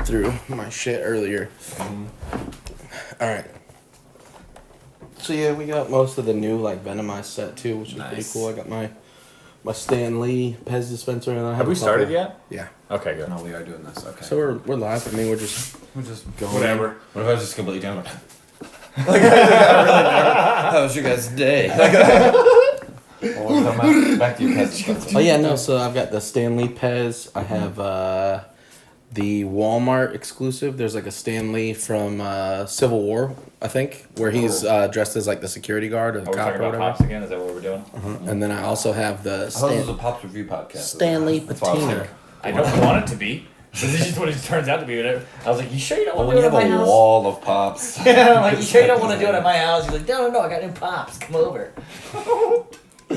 through my shit earlier. All right. So yeah, we got most of the new like Venomized set too, which is pretty cool. I got my Stan Lee Pez dispenser, and I Have we started yet? Yeah. Okay, good. No, we are doing this. Okay. So we're live. I mean, we're just going. Whatever. What if I was just completely down? Like, I got really nervous. How was your guys' day? Back to your Pez. Oh yeah, no. So I've got the Stan Lee Pez. I have the Walmart exclusive. There's like a Stan Lee from Civil War, I think, where he's dressed as like the security guard or the Are we cop talking or about whatever. Pops again? Is that what we're doing? And then I also have the I thought this was a Pops Review podcast. Stanley That's why I was Patina. like, I don't want it to be. This is just what it turns out to be. I was like, you sure you don't well, want when to you do it have at my a house? wall of Pops. Yeah, I'm like, you sure you don't want to do it at my house? He's like, no, I got new Pops. Come over. I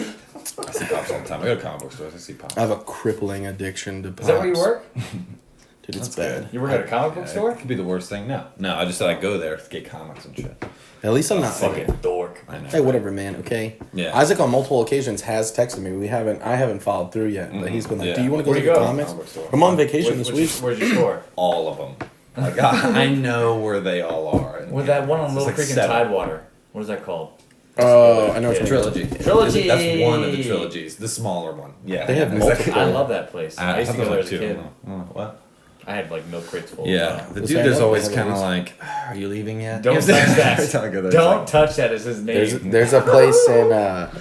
see Pops all the time. I go to comic book stores. I see Pops. I have a crippling addiction to Pops. Is that where you work? Dude, it's That's bad. good. You work at a comic book store? It could be the worst thing. No, I just said I go there to get comics and shit. At least I'm not Fucking dork. I know. Hey, whatever, man. Okay. Yeah. Isaac on multiple occasions has texted me. I haven't followed through yet, but he's been like, Yeah. "Do you want to go Where'd look you at go? comics?" Comic book store. I'm on vacation this week. Where's your store? All of them. Like I know where they all are. And, With that one on it's Little like Creek and 7. Tidewater. What is that called? Oh, I know what you're Trilogy. Trilogy. That's one of the trilogies. The smaller one. Yeah. They have exactly. multiple. I love that place. I used to go there as a kid. What? I had like milk crates full. Yeah. Of The Was dude that there's what always it kind of was? like, are you leaving yet? Don't You touch know what I'm saying? that. Every time I go there, Don't it's touch that. It's his name. There's a place in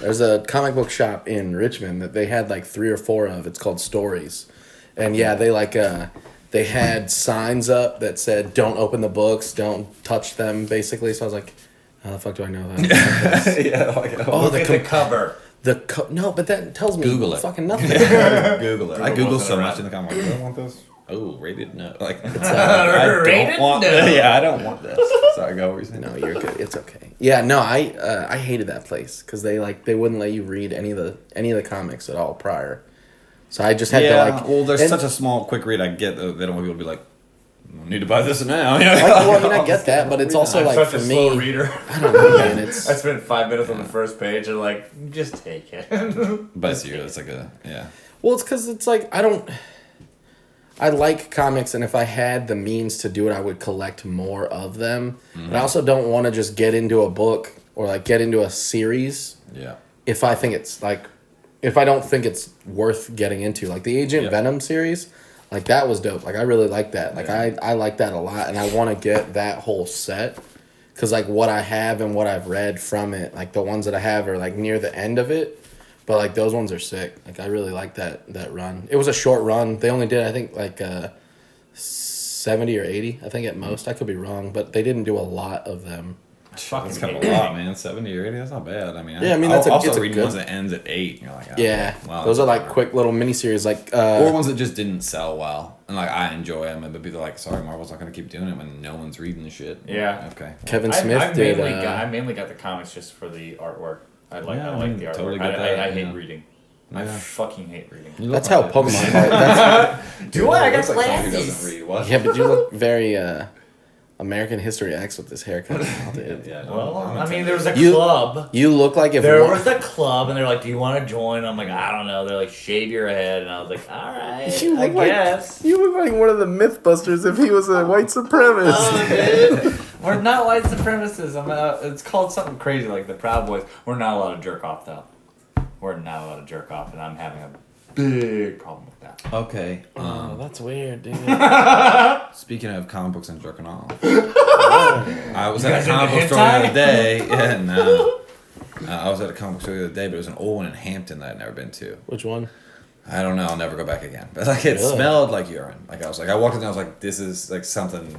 there's a comic book shop in Richmond that they had like 3 or 4 of. It's called Stories, and yeah, they like they had signs up that said "Don't open the books, don't touch them," basically. So I was like, "How the fuck do I know that?" like, yeah, like, Oh, Look the at the cover. no, but that tells me Google it. fucking nothing. Google it. I Google Google wasn't so around. much in the comments. Do I want this? Oh, rated no. Like, Rated no. Yeah, I don't want this. Sorry, go. What were you saying? No, you're good. It's okay. Yeah, no, I hated that place because they wouldn't let you read any of the comics at all prior. So I just had to like. well, there's and- such a small, quick read. I get that they don't want people to be like, I need to buy this now. well, I mean, I get that, but it's also I'm like such for a slow me. reader. I don't know, man. It's I spent 5 minutes on the first page and like, just take it. But it's you. It's like well, it's because it's like I like comics, and if I had the means to do it, I would collect more of them. But I also don't want to just get into a book or like get into a series yeah. if I think it's like if I don't think it's worth getting into. Like the Agent Venom series, like that was dope. Like I really like that. Like I like that a lot, and I want to get that whole set because like what I have and what I've read from it, like the ones that I have are like near the end of it. But like those ones are sick. Like I really like that run. It was a short run. They only did I think like 70 or 80, I think at most. I could be wrong, but they didn't do a lot of them. Fucking That's kind of hate a it. lot, man. 70 or 80, that's not bad. I mean, Yeah, I mean, I'll that's also it's a read good- ones that ends at 8. And you're like, oh, Yeah, wow, those are like whatever. quick little miniseries. Like Or ones that just didn't sell well. And like, I enjoy them. And but people are like, sorry, Marvel's not going to keep doing it when no one's reading the shit. Yeah. Okay. Kevin Smith I did. mainly got the comics just for the artwork. I like Yeah, I I like mean, the artwork. totally I get that, hate yeah. reading. Yeah. I fucking hate reading. You look That's how like Pokemon. it. That's, Do I? I got Looks like someone who glasses. doesn't read. What? yeah, but you look very American History X with this haircut. Dude. Yeah, Well, I'm I mean, into there was a You- club. You look like if There one- was a club, and they're like, "Do you want to join?" I'm like, "I don't know." They're like, "Shave your head," and I was like, "All right, You I look like- guess." you look like one of the Mythbusters if he was a white supremacist. Oh, dude. We're not white supremacists. It's called something crazy like the Proud Boys. We're not allowed to jerk off though. We're not allowed to jerk off, and I'm having a big problem with that. Okay. Oh, that's weird, dude. Speaking of comic books and jerking off, I was at a guys comic into book store the hentai? other day. Yeah, no. I was at a comic book store the other day, but it was an old one in Hampton that I'd never been to. Which one? I don't know. I'll never go back again. But like, it Really? smelled like urine. Like I walked in there, I was like, this is like something.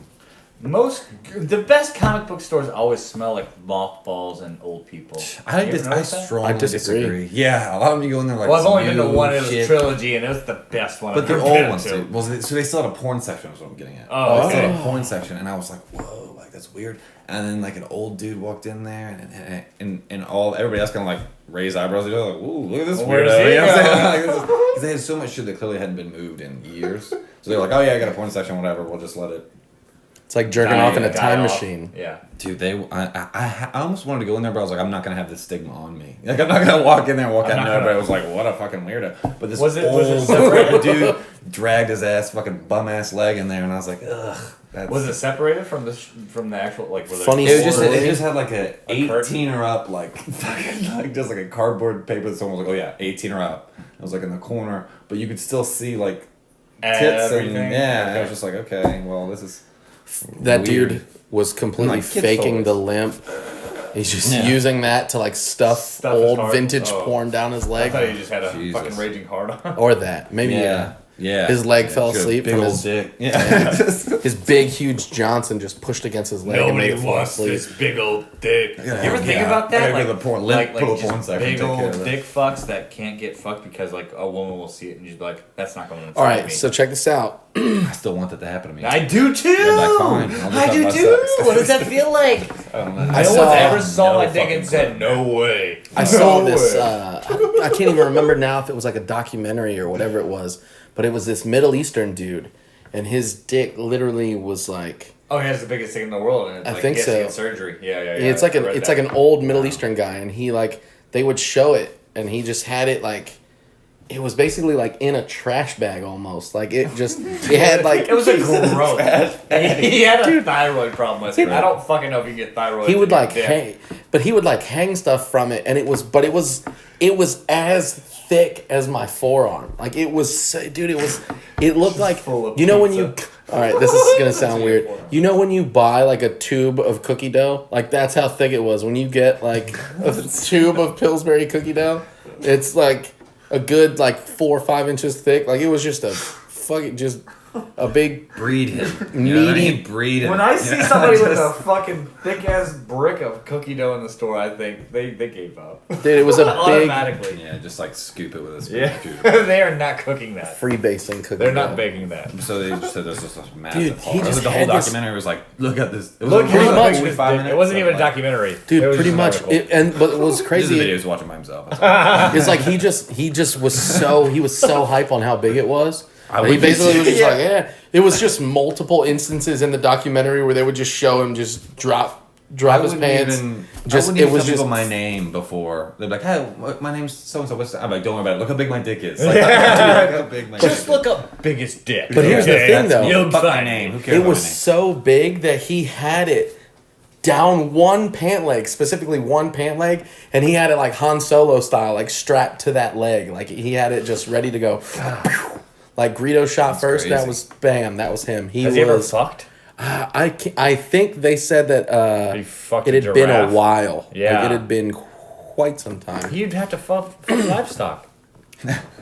The best comic book stores always smell like mothballs and old people. I You ever notice that? strongly disagree. disagree. Yeah, a lot of them you go in there like. Well, I've some only been to new one. It was shit. Trilogy, and it was the best one. But I've they're ever old been ones to. too. Well, so they still had a porn section. Is what I'm getting at. Oh, They still had okay. a porn section, and I was like, whoa, like that's weird. And then like an old dude walked in there, and all everybody else kind of like raised eyebrows. They're like, ooh, look at this Where weirdo. does he You know what I'm go? saying? Like, because they had so much shit that clearly hadn't been moved in years. So they're like, oh yeah, I got a porn section, whatever. We'll just let it. It's like jerking Die- off in a Die time off. machine. Yeah. Dude, I almost wanted to go in there, but I was like, I'm not gonna have this stigma on me. Like, I'm not gonna walk in there and walk out, I'm and not everybody gonna- was like, what a fucking weirdo. But this Was it old separated? dude dragged his ass fucking bum ass leg in there, and I was like, ugh. That's, Was it separated from the actual like? Was Funny It was just story. it just had like a curtain? 18 or up like fucking like just like a cardboard paper that someone was like, oh yeah, 18 or up. It was like in the corner, but you could still see like tits Everything? and yeah. Okay. I was just like, okay, well this is That weird. dude was completely Like kids' faking toys. the limp. He's just Yeah. using that to like stuff Stuff his old heart. vintage Oh. porn down his I leg. thought you just had a Jesus. fucking raging hard on. Or that. Maybe yeah. His leg fell Got a asleep big from old his- dick. Yeah. his big huge Johnson just pushed against his leg and made it fall asleep. big old dick. You ever think Yeah. about I that? gotta Like, go to the porn- like pull the just porn section, big take care old of that. dick fucks that can't get fucked because like a woman will see it and she's like, that's not going to. All right, me. so check this out. I still want that to happen to me. I do too. like, fine, I'll just I have do my too. sex. What does that feel like? I don't know. I No one's saw- ever saw no my dick fucking and said, clue. no way. I saw No this. way. I can't even remember now if it was like a documentary or whatever it was, but it was this Middle Eastern dude, and his dick literally was like. Oh, he has the biggest dick in the world, and it's I like think he has to so. get surgery. Yeah. It's like I read it's that. like an old Middle Eastern guy, and he like they would show it, and he just had it like. It was basically like in a trash bag almost. Like it just it had like It was a gross. He had a thyroid problem with it. I don't fucking know if you get thyroid. he would in your like dick. hang, but he would like hang stuff from it, and it was as thick as my forearm. Like it was, dude. It looked like full of you know when you. pizza. All right, this is gonna sound your weird. forearm. You know when you buy like a tube of cookie dough, like that's how thick it was. When you get like a tube of Pillsbury cookie dough, it's like a good like 4 or 5 inches thick. Like it was just just a big breed him. You know what I Meaty- mean? Breed him. When I see Yeah. somebody with a Just- fucking thick ass brick of cookie dough in the store, I think they gave up. dude. It was a big Automatically. Yeah, just like scoop it with a spoon. Yeah, Dude. they are not cooking that. freebasing cookie They're dough. not baking that. So they just said this was a massive Dude, he hole. just The whole had this- documentary was like, look at this. It was Look like, pretty how much- big this dick- It wasn't even a documentary. Dude, It was pretty just an much. article. But what was These are crazy the videos watching by himself. That's all. is like he just was so hype on how big it was. I And he would be basically was just too. like, yeah. It was just multiple instances in the documentary where they would just show him just drop his pants. Just, Just I it wouldn't was even tell people just my name before. They'd be like, hey, my name's so and so. What's that? I'm like, don't worry about it. Look how big my dick is. Like, Yeah. look how big my Just dick look up biggest dick. But here's the thing, though. You'll Fuck my find name. me. Who cares it about was my name? so big that he had it down one pant leg, specifically one pant leg, and he had it like Han Solo style, like strapped to that leg. Like he had it just ready to go. Like Greedo shot first, that crazy. was bam, that was him. Has he ever was. fucked? I think they said that He fucked it a had been a giraffe. while. Yeah. Like, it had been quite some time. You'd have to fuck livestock.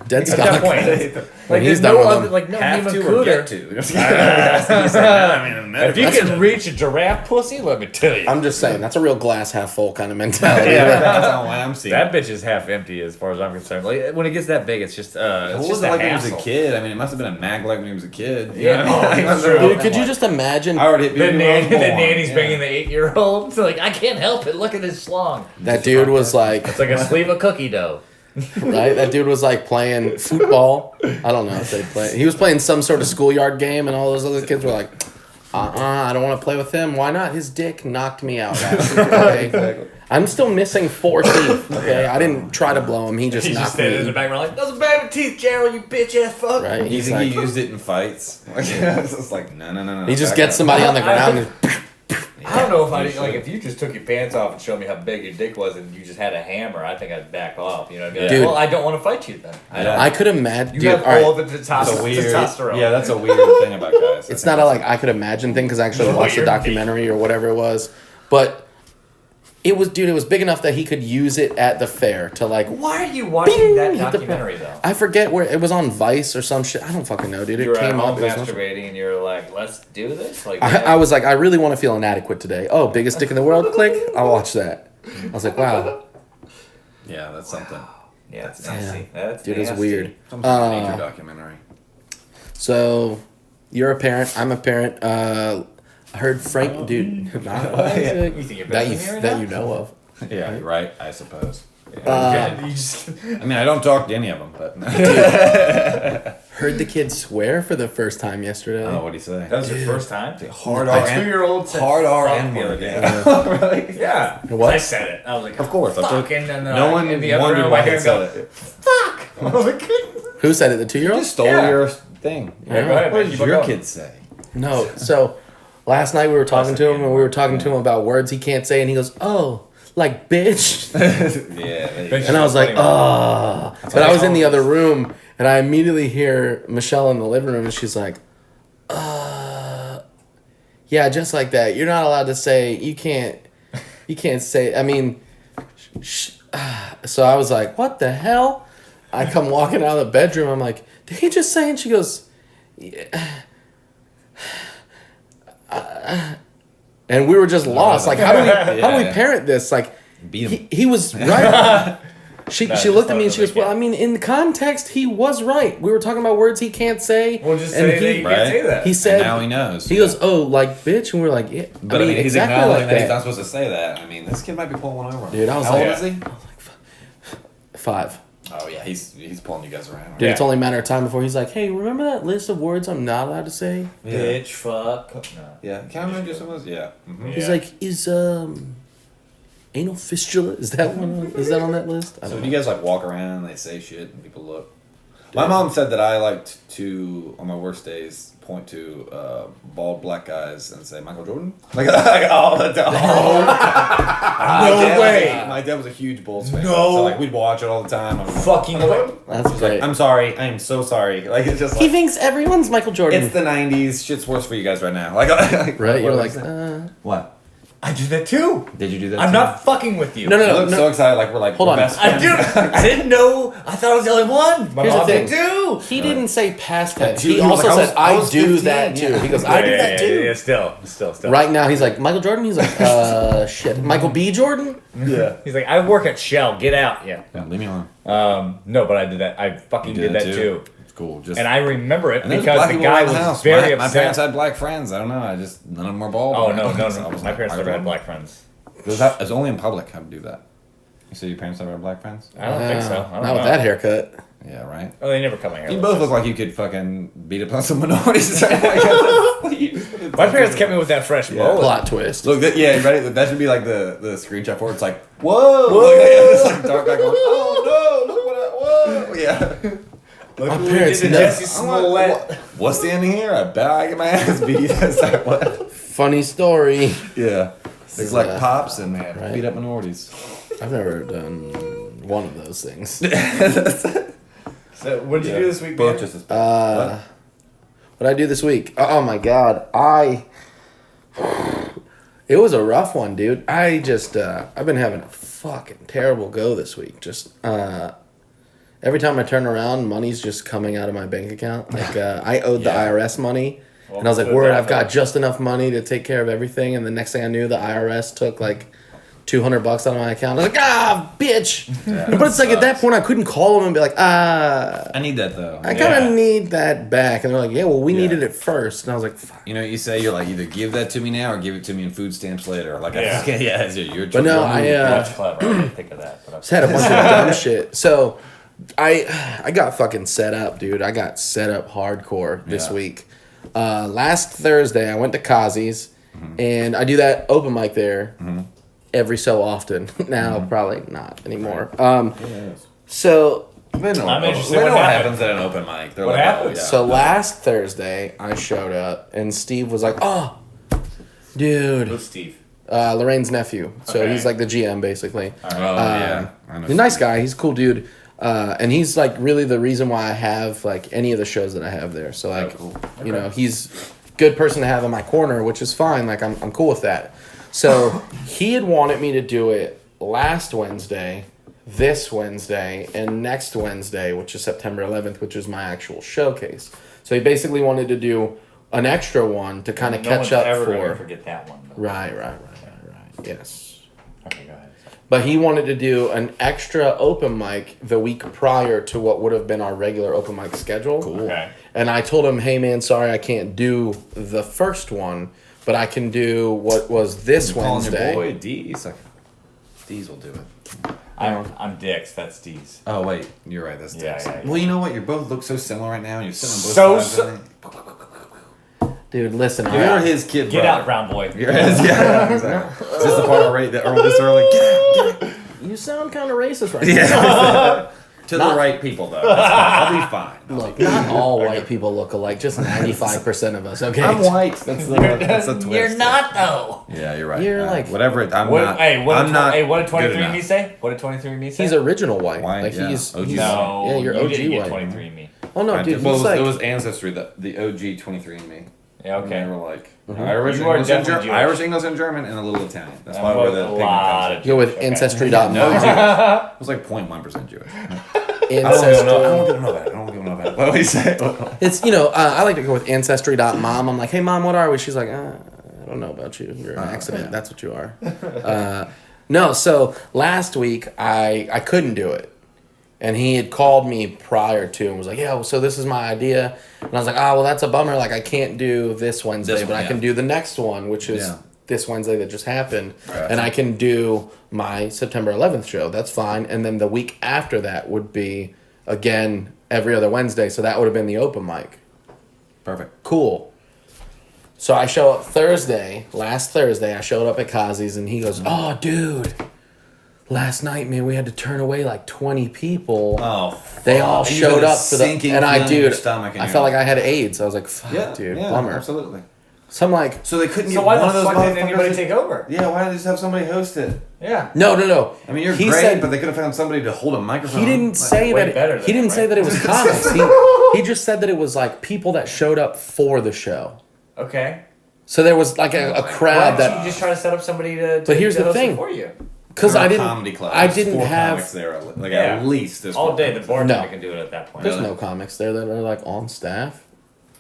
Dead At Scott. that point, like he's there's done no with other, them. like no Have human to or cooter. get to. I mean, If you can reach a giraffe pussy, let me tell you, I'm just saying, that's a real glass half full kind of mentality. that's how I'm seeing that it. bitch is half empty as far as I'm concerned. Like when it gets that big, it's just What it's was just it a like when he was hassle. a kid? I mean, it must have been a mag like when he was a kid. you Yeah. know? Oh, That's true. real. Dude, could you just imagine I already The, the nanny's Yeah. bringing the 8-year-old. So like, I can't help it. Look at this schlong. that dude was like, It's like a sleeve of cookie dough. right? That dude was like playing football. I don't know if they play. He was playing some sort of schoolyard game, and all those other kids were like, I don't want to play with him. Why not? His dick knocked me out. Okay? Exactly. I'm still missing 4 teeth. Okay, I didn't try to blow him. He just He's just knocked standing in the me. background like, those are baby teeth, Gerald, you bitch ass fuck. Right? You He's think like, he used it in fights? Like, it's just like, no. he just back gets up. somebody on the ground. And, I don't know if I like if you just took your pants off and showed me how big your dick was and you just had a hammer. I think I'd back off. You know, I'd be like, Dude. well, I don't want to fight you then. Yeah. I could imagine. You Dude, have all right. all the That's a weird. testosterone. Yeah, that's a weird thing about guys. It's not a like I could imagine thing because I actually No, watched the you're documentary or whatever it was, but it was big enough that he could use it at the fair to like. Why are you watching Bing! that Hit the documentary though? I forget where it was on Vice or some shit. I don't fucking know, dude. It You were at came home up. It was on- masturbating and you're like, let's do this. Like, I was like, I really want to feel inadequate today. Oh, biggest dick in the world. Click. I'll watch that. I was like, wow, Yeah, that's something. yeah, it's nasty. That's dude, it's nasty. weird. Some sort of nature documentary. So, you're a parent. I'm a parent. I heard Frank, dude. You think you're better than me right that now? you know of. Yeah, you're right. I suppose. Yeah. Yeah, you just I mean, I don't talk to any of them, but Heard heard the kid swear for the first time yesterday. Oh, what'd he say? That was your first time? Hard My R. 2-year-old said Hard R fuck N the other word. day. Yeah. Right? Yeah. What? I said it. I was like, Of course. I fuck. took- And then No one in the other wondered room, why I hear he him go, said it. fuck. I was like, Who said it? The 2-year-old? You stole Yeah. your thing. Yeah, go ahead, What man. did Keep on your going. kids say? No. So last night we were talking to him and we were talking to him about words he can't say, and he goes, "Oh, like bitch." Yeah. Bitch. And I was like, Funny, man. "Oh." But I was in the other room, and I immediately hear Michelle in the living room, and she's like, yeah, just like that. You're not allowed to say. You can't say. I mean, so I was like, what the hell? I come walking out of the bedroom. I'm like, did he just say? And she goes, yeah. And we were just lost. Like, how do we Yeah. parent this? Like, Beat him. he was right. She No, looked at me and just she goes, like, well, I mean, in the context, he was right. We were talking about words he can't say. Well, just and say that you Right. can't say that. he And said, now he knows. he goes, oh, like bitch, and we're like, yeah. But I mean, he's exactly acknowledging like that he's not supposed to say that. I mean, this kid might be pulling one over. Dude, I was How like- old is he? 5. Oh yeah, he's pulling you guys around. Dude, Yeah. it's only a matter of time before he's like, hey, remember that list of words I'm not allowed to say? Yeah. Bitch, fuck. No. Yeah. Can I remind you some of those? Yeah. Mhm. He's Yeah. like, is anal fistula? Is that on that list? I So don't do know. you guys like walk around and they say shit and people look? My mom said that I liked to, on my worst days, point to bald black guys and say Michael Jordan, like all the time. No way. My dad was a huge Bulls fan. No. So like we'd watch it all the time. I'm like, Fucking way. That's She's great. like, I'm sorry. I am so sorry. Like it's just He like thinks everyone's Michael Jordan. it's the '90s. Shit's worse for you guys right now. Like right? You're what like, was it? What? I did that too. Did you do that? I'm too? not fucking with you. No, no, You no. look so excited. Like we're like Hold we're on. best I friends. do. I didn't know. I thought I was the only one. My Here's the mom thing. did too. He didn't say past tense. He He was also like, said, I I was do 15, that too. yeah. He goes, I do that too. Yeah, still. Right now, he's like, Michael Jordan? He's like, shit. Michael B. Jordan? Yeah. He's like, I work at Shell. Get out. Yeah. Yeah. Leave me alone. No, but I did that. I fucking did that too. It's cool. Just And I remember it and there's because black the people guy around was the house. very My upset. parents had black friends. I don't know. I just none of them were bald. Oh no. So I was My like, parents I never had don't- black friends. It was only in public. How to do that? You say your parents never had black friends? I don't think so. I don't Not know. with that haircut. Yeah, right. Oh, they never cut my hair. You like both this. look like you could fucking beat up on some minorities. My My parents kept me with that fresh Yeah. mullet. Plot twist. Look, yeah, ready? That should be like the screenshot for it. It's like, whoa, Look, it's like dark guy going, oh no, look what whoa, yeah. My We parents did the never. Jesse I'm like, Smollett. what's the ending here? I bet I get my ass beat. It's like, what? Funny story. Yeah. It's like pops and Right. beat up minorities. I've never done one of those things. So, what did you do this week, Both man? just as bad. What I do this week? Oh my god, it was a rough one, dude. I've been having a fucking terrible go this week. Just every time I turn around, money's just coming out of my bank account. Like I owed the Yeah. IRS money, and I was like, Well, "Word, that- I've got just enough money to take care of everything." And the next thing I knew, the IRS took like $200 out of my account. I was like, bitch! Yeah, But it's like at that sucks. point, I couldn't call them and be like, I need that though. I kind of Yeah. need that back. And they're like, yeah, well, we Yeah. needed it first. And I was like, fuck. You know, you say you're like either give that to me now or give it to me in food stamps later. Like, Yeah. yeah, it's your But no, your I move. Much clever. I didn't think of that. But just had a bunch of dumb shit. So I got fucking set up, dude. I got set up hardcore this Yeah. week. Last Thursday, I went to Kazi's, and I do that open mic there every so often. Now, probably not anymore. So They know, I'm interested they what know what happened. happens at an open mic. They're What like, happened? Oh, yeah. So last Thursday, I showed up, and Steve was like, "Oh, dude, who's Steve? Lorraine's nephew." So Okay. he's like the GM, basically. Oh, yeah. I know. He's a nice guy. He's a cool dude. And he's like really the reason why I have like any of the shows that I have there. So like, cool. you know, he's a good person to have in my corner, which is fine. Like I'm cool with that. So he had wanted me to do it last Wednesday, this Wednesday, and next Wednesday, which is September 11th, which is my actual showcase. So he basically wanted to do an extra one to kind of No catch one's up ever gonna for. forget that one. though. Right. Yes. Okay, go ahead. But he wanted to do an extra open mic the week prior to what would have been our regular open mic schedule. Cool. Okay. And I told him, hey man, sorry I can't do the first one, but I can do what was this Calling Wednesday. your boy D's like, D's will do it. I'm Dix. That's D's. Oh wait, you're right. That's Yeah, Dix. yeah, yeah. Well, you know what? You both look so similar right now. You're sitting on both sides. Dude, listen. You're his kid. Get brother. out, brown boy. You're his. Yeah, exactly. Is this the part already that early this early? Get out. You sound kind of racist right now. Yeah. To Not- the right people though. That's fine. I'll be fine. Look, not all white people look alike. Just 95% of us. Okay. I'm white. That's the twist. You're not though. Yeah, you're right. You're like- whatever. I'm What, not. hey, what I'm did, not. hey, what did good 23andMe enough. say? What did 23andMe say? He's original white. White, Like yeah. he's OG. No, Yeah, you're you OG didn't get white. 23andMe. Oh no, dude. Well, He's like it was Ancestry, the OG 23andMe. Yeah, And they okay. were like Mm-hmm. Irish, You are English, and definitely Jewish. Irish, English, and German, and a little Italian. That's why I'm we're with the a lot pigment of go with Okay. ancestry.com. No, Jewish. It was like 0.1% Jewish. I don't Ancestry. want to know about it. I don't want to know about it. What do we say? It's I like to go with ancestry.mom. I'm like, hey mom, what are we? She's like, I don't know about you. You're an accident. yeah. That's what you are. No, so last week I couldn't do it, and he had called me prior to and was like, yeah, so this is my idea, and I was like, oh well, that's a bummer. Like I can't do this Wednesday, This but one, I yeah. can do the next one, which is Yeah. this Wednesday that just happened, Right. and I can do my September 11th show. That's fine, and then the week after that would be again every other Wednesday, so that would have been the open mic. Perfect. Cool. So I show up last Thursday, I showed up at Kazi's and he goes, oh, dude, last night, man, we had to turn away like 20 people. Oh, They all and you showed had a up for the, sinking and I, feeling in your dude, stomach and I you're felt like like- I had AIDS. I was like, fuck, yeah, dude, yeah, bummer. absolutely. So I'm like, So they couldn't So get why one the of those fuck didn't anybody motherfuckers. take over? Yeah, why did they just have somebody host it? Yeah. no. I mean, you're He great, said- but they could have found somebody to hold a microphone. He didn't say way that. better than He didn't him, say right? that it was comics. He just said that it was like people that showed up for the show. Okay. So there was like a Why crowd don't you that. just try to set up somebody to But here's to the host it thing. for you? Because I didn't. Comedy club. I There's didn't 4 have. comics there. Like Yeah. at least there's All 4 day, the comics. bartender No. can do it at that point. There's Really? no comics there that are like on staff.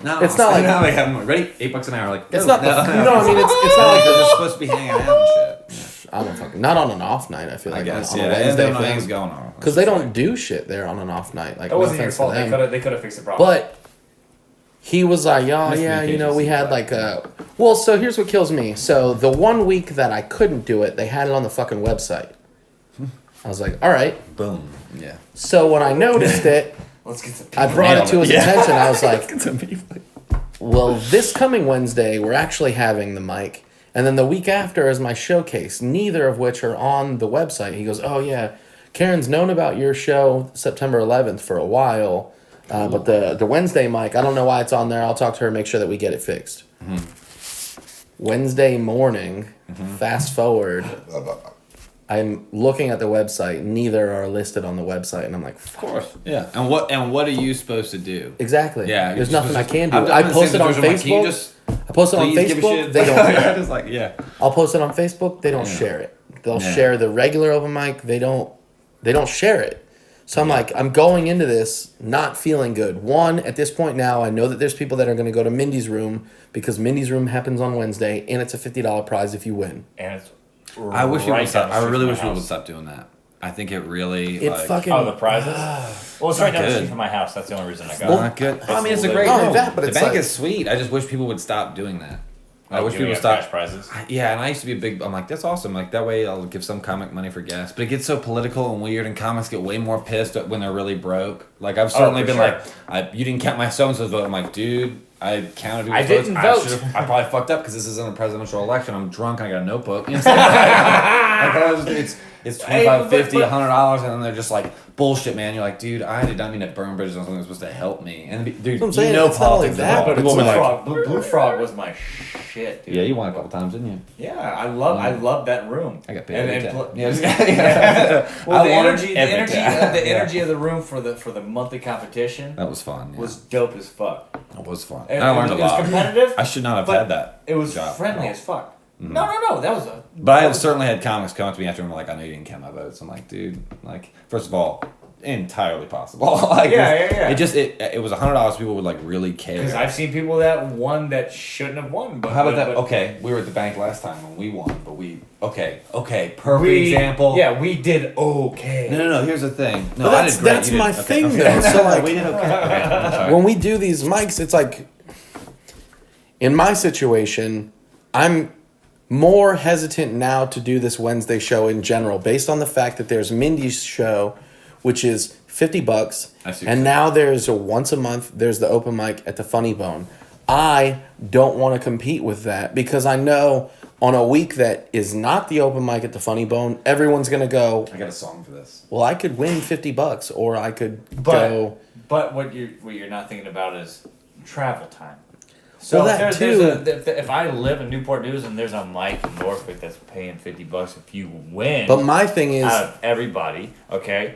No, It's not like- now they have them ready. $8 an hour. Like It's go. not. No, I mean it's not like They're they're just supposed to be hanging out and shit. I don't fucking. Not on an off night. I feel I like guess. on Yeah, a and Wednesday then things thing. going on. Because they don't do shit there on an off night. Like That no wasn't your offense to fault. them. They could have fixed the problem. But he was like, oh yeah, you know, we had like a. Well, so here's what kills me. So the one week that I couldn't do it, they had it on the fucking website. I was like, all right. Boom. Yeah. So when I noticed it, let's get some. I brought it to his Yeah. attention. I was like, well, this coming Wednesday, we're actually having the mic. And then the week after is my showcase, neither of which are on the website. He goes, oh, yeah, Karen's known about your show September 11th for a while. But the Wednesday mic, I don't know why it's on there. I'll talk to her and make sure that we get it fixed. Wednesday morning, fast forward, I'm looking at the website. Neither are listed on the website. And I'm like, Of course. Yeah. And what are you supposed to do? exactly. Yeah. There's you're nothing I supposed can to- do. I've I done the posted same on situation, like, can you Facebook. just I posted on please give a Facebook. shit? They don't. Yeah, just like, yeah. I'll post it on Facebook. They don't Yeah. share it. They'll Yeah. share the regular open mic. They don't share it. So I'm like, I'm going into this not feeling good. One, at this point now, I know that there's people that are going to go to Mindy's room because Mindy's room happens on Wednesday, and it's a $50 prize if you win. And it's I wish people right would stop. down the I street really from wish my people would house. stop doing that. I think it really. It like, fucking. Oh, the prizes? Well, it's right down the good. street from my house. That's the only reason I got Well, it. Not good. It's I mean, it's a lit. great Not only room. that, but the it's bank like- is sweet. I just wish people would stop doing that. I Like wish giving people would out stop. cash prizes. Yeah, and I used to be a big. I'm like, that's awesome. Like that way, I'll give some comic money for gas. But it gets so political and weird, and comics get way more pissed when they're really broke. Like I've certainly for been sure. like, you didn't count my so and so's vote. I'm like, dude, I counted. I people's didn't votes. vote. I probably fucked up because this isn't a presidential election. I'm drunk. And I got a notebook. You know what I'm saying? It's Hey, $25, but- $50, $100, and then they're just like bullshit, man. You're like, dude, I did not mean to burn bridges on something that's supposed to help me. And dude, That's what I'm saying. you know It's not only politics that, is wrong. but People it's will be Blue like- Frog. Blue Frog was my shit, dude. yeah, you won a couple times, didn't you? Yeah, I love that room. I got paid And, every and time. pl- Yeah, well, I the won energy, every time. the Yeah. energy of the room for the monthly competition That was fun. Yeah. was dope as fuck. It was fun. And I learned a it was lot. competitive. I should not have but had that. It was job. friendly No. as fuck. No, that was a. But I that have was- certainly had comics come up to me after and were like, I know you didn't count my votes. I'm like, dude, like, first of all, entirely possible. Like, Yeah. It was $100. People would like really care. Because I've seen people that won that shouldn't have won. But How about that? but- Okay, we were at the bank last time when we won, but perfect We, example. Yeah, we did okay. No. Here's the thing. No, But I that's- did great. that's You my didn't. thing, okay. though. So, like- we did okay. Okay, I'm sorry. When we do these mics, it's like, in my situation, I'm more hesitant now to do this Wednesday show in general, based on the fact that there's Mindy's show, which is $50, I see. and now there's a once a month. There's the open mic at the Funny Bone. I don't want to compete with that because I know on a week that is not the open mic at the Funny Bone, everyone's gonna go. I got a song for this. Well, I could win $50, or I could go. But what you're not thinking about is travel time. So Well, that too. if I live in Newport News and there's a mic in Norfolk that's paying $50 if you win, But my thing is, out of everybody, okay,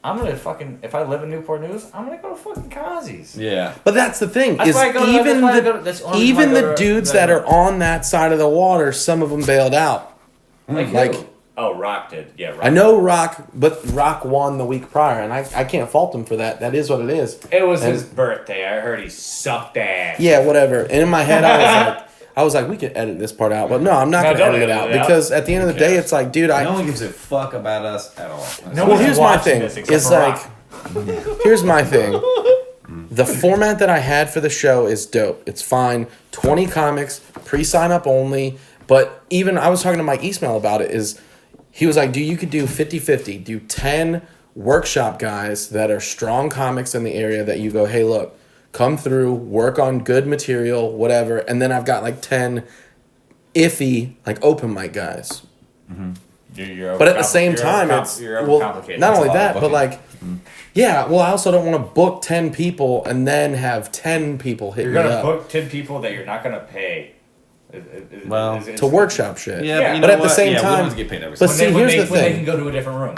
I'm gonna fucking if I live in Newport News, I'm gonna go to fucking Kazi's. Yeah. but that's the thing That's is why I go to- even that's why I the go to- that's the only reason why I even go the to dudes that- that are on that side of the water, some of them bailed out. Like, Like- who? Oh, Rock did. Yeah, Rock. I know Rock, but Rock won the week prior, and I can't fault him for that. That is what it is. It was And- his birthday. I heard he sucked ass. Yeah, whatever. And in my head, I was like, we could edit this part out, but no, I'm not No, gonna don't edit it edit out it out. because at the end of the day, it's like, dude, No one gives a fuck about us at all. No Well, one's here's my watching thing. this except It's for like, Rock. here's my thing. The format that I had for the show is dope. It's fine. 20 comics, pre-sign up only. But even I was talking to Mike Eastmail about it. Is he was like, dude, you could do 50-50. Do 10 workshop guys that are strong comics in the area that you go, hey, look, come through, work on good material, whatever. And then I've got like 10 iffy, like open mic guys. You're But at the same time, it's you're well, overcomplicating. not only It's a lot that, of but booking. like, yeah. Well, I also don't want to book 10 people and then have 10 people hit You're me gonna up book 10 people that you're not gonna pay. Well, to workshop shit. Yeah, Yeah. but, you But know at the what? same Yeah, we time- don't get paid every but second. see, here's the when they thing. can go to a different room.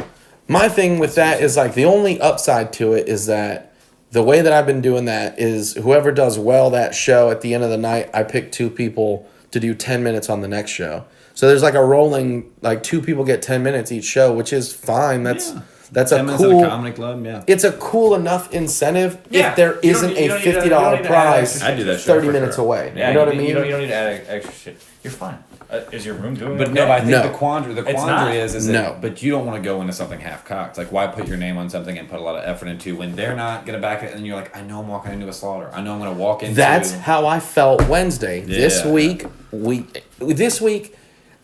My thing with that is like the only upside to it is that the way that I've been doing that is whoever does well that show at the end of the night, I pick 2 people to do 10 minutes on the next show. So there's like a rolling, like 2 people get 10 minutes each show, which is fine. That's a 10 minutes at cool. a comedy club, yeah. It's a cool enough incentive Yeah. if there You don't isn't need- you a don't need to- $50 you don't need to add prize extra I do that show 30 for minutes sure. away. Yeah, You know what I You mean? don't need to add extra shit. You're fine. Is your room doing But okay? no, I think No. the quandary It's not. is that, No. but you don't want to go into something half-cocked. Like, why put your name on something and put a lot of effort into when they're not going to back it, and you're like, I know I'm walking into a slaughter. I know I'm going to walk into... That's how I felt Wednesday. This Yeah. week,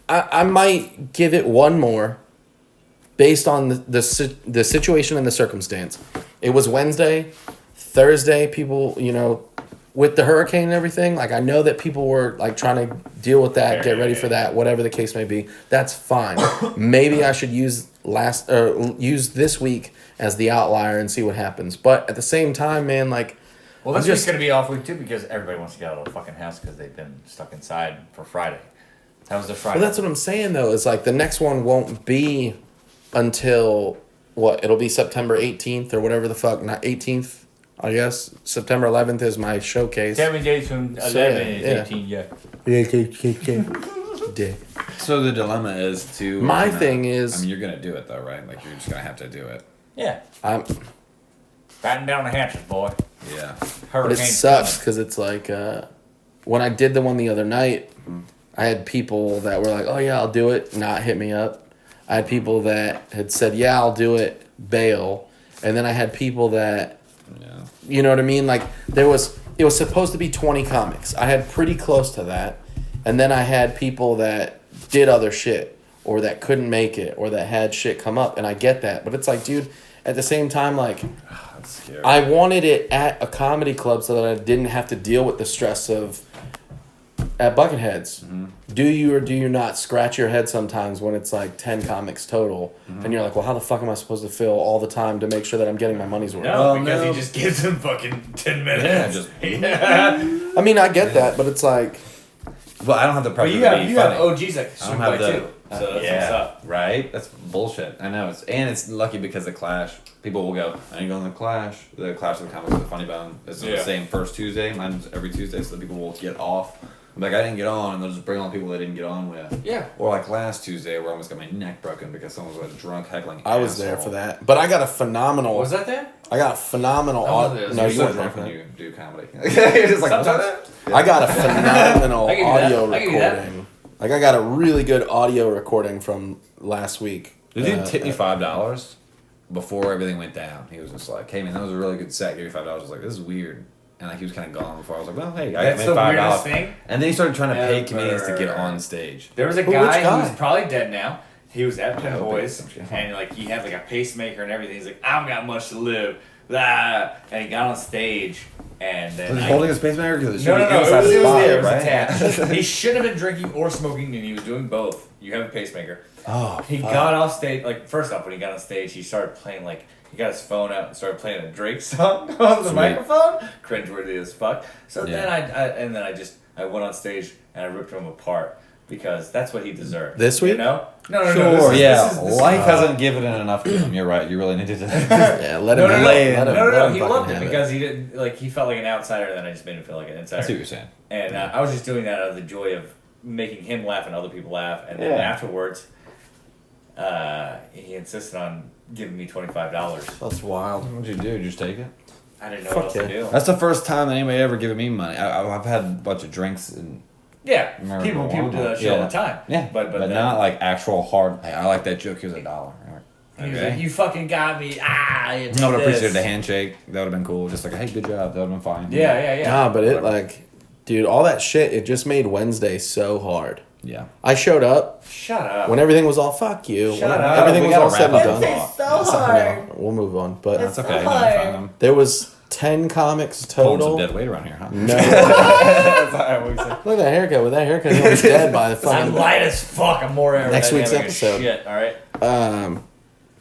I might give it one more based on the situation and the circumstance. It was Wednesday, Thursday, people, with the hurricane and everything, like I know that people were like trying to deal with that, get ready for that, whatever the case may be. That's fine. Maybe I should use this week as the outlier and see what happens. But at the same time, man, like Well, I'm this just week's gonna be off week too because everybody wants to get out of the fucking house because they've been stuck inside for Friday. That was the Friday. Well, that's what I'm saying though. Is like the next one won't be until what? It'll be September 18th or whatever the fuck. Not 18th, I guess. September 11th is my showcase. 7 days from 11 So, is yeah. 18, yeah. Dick. So the dilemma is to... My thing is- I mean, you're going to do it, though, right? Like, you're just going to have to do it. Yeah. I'm, Batten down the hatches, boy. Yeah. but Hurricane. it sucks because it's like when I did the one the other night, I had people that were like, "Oh yeah, I'll do it," not hit me up. I had people that had said, "Yeah, I'll do it," bail, and then I had people that, Yeah. you know what I mean? Like it was supposed to be 20 comics. I had pretty close to that, and then I had people that did other shit or that couldn't make it or that had shit come up, and I get that, but it's like, dude, at the same time, like. That's scary. I wanted it at a comedy club so that I didn't have to deal with the stress of at Bucketheads. Do you or do you not scratch your head sometimes when it's like 10 comics total and you're like, well, how the fuck am I supposed to fill all the time to make sure that I'm getting my money's worth? No, Oh, because no. he just gives him fucking 10 Yeah, minutes. just... Yeah. I mean, I get that, but it's like, Well, I don't have the But pressure you to have be funny. OGs that I swing don't by have the... too. So that's yeah, what's up. right? That's bullshit. I know. It's lucky because the Clash, people will go, I ain't going to the Clash of the Comics with the Funny Bone. It's Yeah. the same first Tuesday. Mine's every Tuesday, so that people will get off. I'm like, I didn't get on, and they'll just bring on people they didn't get on with. Yeah. Or like last Tuesday, where I almost got my neck broken because someone was drunk heckling. I was there for that. But I got a phenomenal. Was that there? I got a phenomenal. I wasn't there. No, You're you so weren't there drunk for when that. you do comedy. You're just like, Sometimes. I got a phenomenal I give you that. audio I give you that. recording. Like I got a really good audio recording from last week. The dude tipped me $5 before everything went down. He was just like, "Hey man, that was a really good set. Give me $5." I was like, "This is weird." And like he was kind of gone before. I was like, well, hey, I That's made the $5. weirdest thing. And then he started trying to pay Ever. comedians to get on stage. There was a Which guy guy? who's probably dead now. He was at Penn Yeah, Boys, okay. and like he had like a pacemaker and everything. He's like, I don't got much to live. Blah. And he got on stage, and then Was he holding his pacemaker? Because it should no, be no, inside it was his body, there. It was right? attached. He shouldn't have been drinking or smoking, and he was doing both. You have a pacemaker. Oh, He got off stage. Like first off, when he got on stage, he started playing like he got his phone out and started playing a Drake song on the Sweet. microphone. Cringeworthy as fuck. So Yeah. then I went on stage and I ripped him apart because that's what he deserved. This week? You know? No. Sure, This yeah. is Life hasn't given it enough to him. You're right. You really needed to. Yeah, let No, him no, no, lay. Let him, no, let no. him He fucking loved it have because he didn't like. He felt like an outsider, and then I just made him feel like an I insider. see what you're saying. And I was just doing that out of the joy of making him laugh and other people laugh. And then Yeah. afterwards, he insisted on giving me $25. That's wild. What'd you do? Did you just take it? I didn't know Fuck what else yeah. to do. That's the first time that anybody ever given me money. I've had a bunch of drinks and Yeah, Remember people one do time? that shit all the time. yeah, but but not like actual hard. Hey, I like that joke. Here's $1. He was like, you fucking got me. I I would appreciate the handshake. That would have been cool. Just like, hey, good job. That would have been fine. Yeah. Nah, but it Whatever. like, dude, all that shit. It just made Wednesday so hard. Yeah. I showed up Shut up. when everything was all fuck you. Shut when up. everything We was all gotta said and wrap done. it up. so hard. No, we'll move on. But That's okay. so No, hard. fine. I'm there was 10 comics pulling some total. dead weight around here, huh? No, That's what I always say. look at that haircut. With that haircut, he was dead by the I'm fucking. light as fuck. I'm more Next week's aerodynamic as episode. Shit, all right.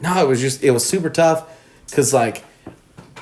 No, it was super tough, cause like,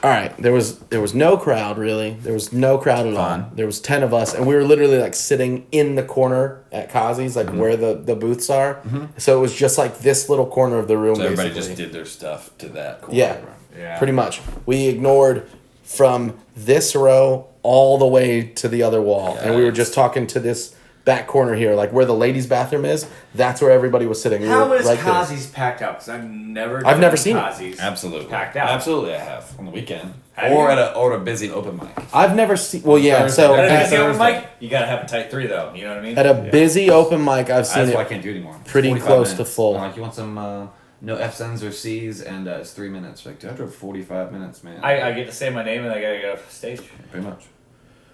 all right, there was no crowd really. There was no crowd at all. Fun. There was 10 of us, and we were literally like sitting in the corner at Kazi's, like where the booths are. So it was just like this little corner of the room. So everybody basically. just did their stuff to that corner. Yeah. Yeah. Pretty much. We ignored from this row all the way to the other wall, and we were just talking to this back corner here, like where the ladies' bathroom is. That's where everybody was sitting. We How were is right there. Kazi's packed out? Because I've I've never done seen it. Kazi's Absolutely. packed out. Absolutely, I have on the weekend Have or you? at a busy open mic. I've never seen. Well, yeah. Thursday. So At a Yeah, busy open Thursday. mic, you gotta have a tight 3 though. You know what I mean? at a busy open mic, I've seen That's why I it. can't do it anymore. It's pretty 45 close to minutes. full. I'm like, you want some no F's or C's, and it's 3 minutes. Like, dude, I drove 45 minutes, man. I get to say my name and I gotta get off stage. Pretty much.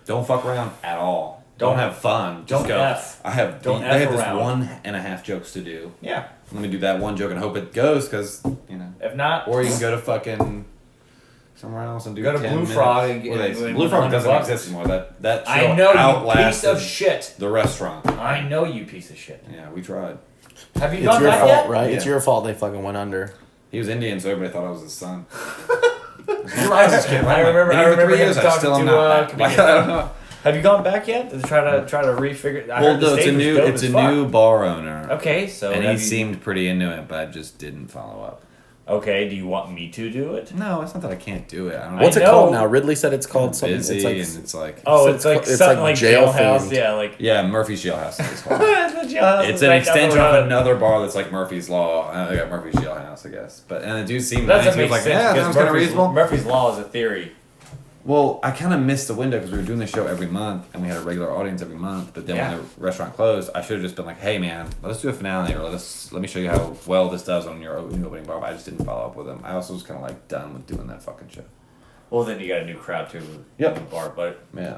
Don't fuck around at all. Don't have fun. Just Don't go. F. I have. Don't they F have this around. 1.5 jokes to do. Yeah. Let me do that one joke and hope it goes, because you know. If not, Or you can go to fucking somewhere else and do. Go to 10 Blue minutes. Frog and What are they- win Blue Frog doesn't $100. exist anymore. That show I know you outlasted piece of shit. the restaurant. I know you piece of shit. Yeah, we tried. Have you It's gone your back fault, yet? right? It's Yeah. your fault they fucking went under. He was Indian, so everybody thought I was his son. I remember. I remember him talking to Like, I don't know. Have you gone back yet to try to refigure? I Well, heard the no, it's a stage was new dope it's as a fuck. new bar owner. Okay, so And he have you- seemed pretty into it, but I just didn't follow up. Okay, do you want me to do it? No, it's not that I can't do it. I don't know. What's it know. called now? Ridley said it's called I'm something. busy, It's like and it's like Oh, It's it's like it's something like like jail Jailhouse. themed. Yeah, like yeah, Murphy's Jailhouse. It's called. the Jailhouse It's is an right down the extension of road. another bar that's like Murphy's Law. They got Murphy's Jailhouse, I guess. But and the dude seemed That nice. doesn't He was make like, sense yeah, that because was kind of reasonable. Murphy's Law is a theory. Well, I kind of missed the window because we were doing the show every month and we had a regular audience every month. But then Yeah. when the restaurant closed, I should have just been like, "Hey, man, let's do a finale or let me show you how well this does on your opening bar." But I just didn't follow up with him. I also was kind of like done with doing that fucking show. Well, then you got a new crowd too. Yep. in the bar, but Yeah,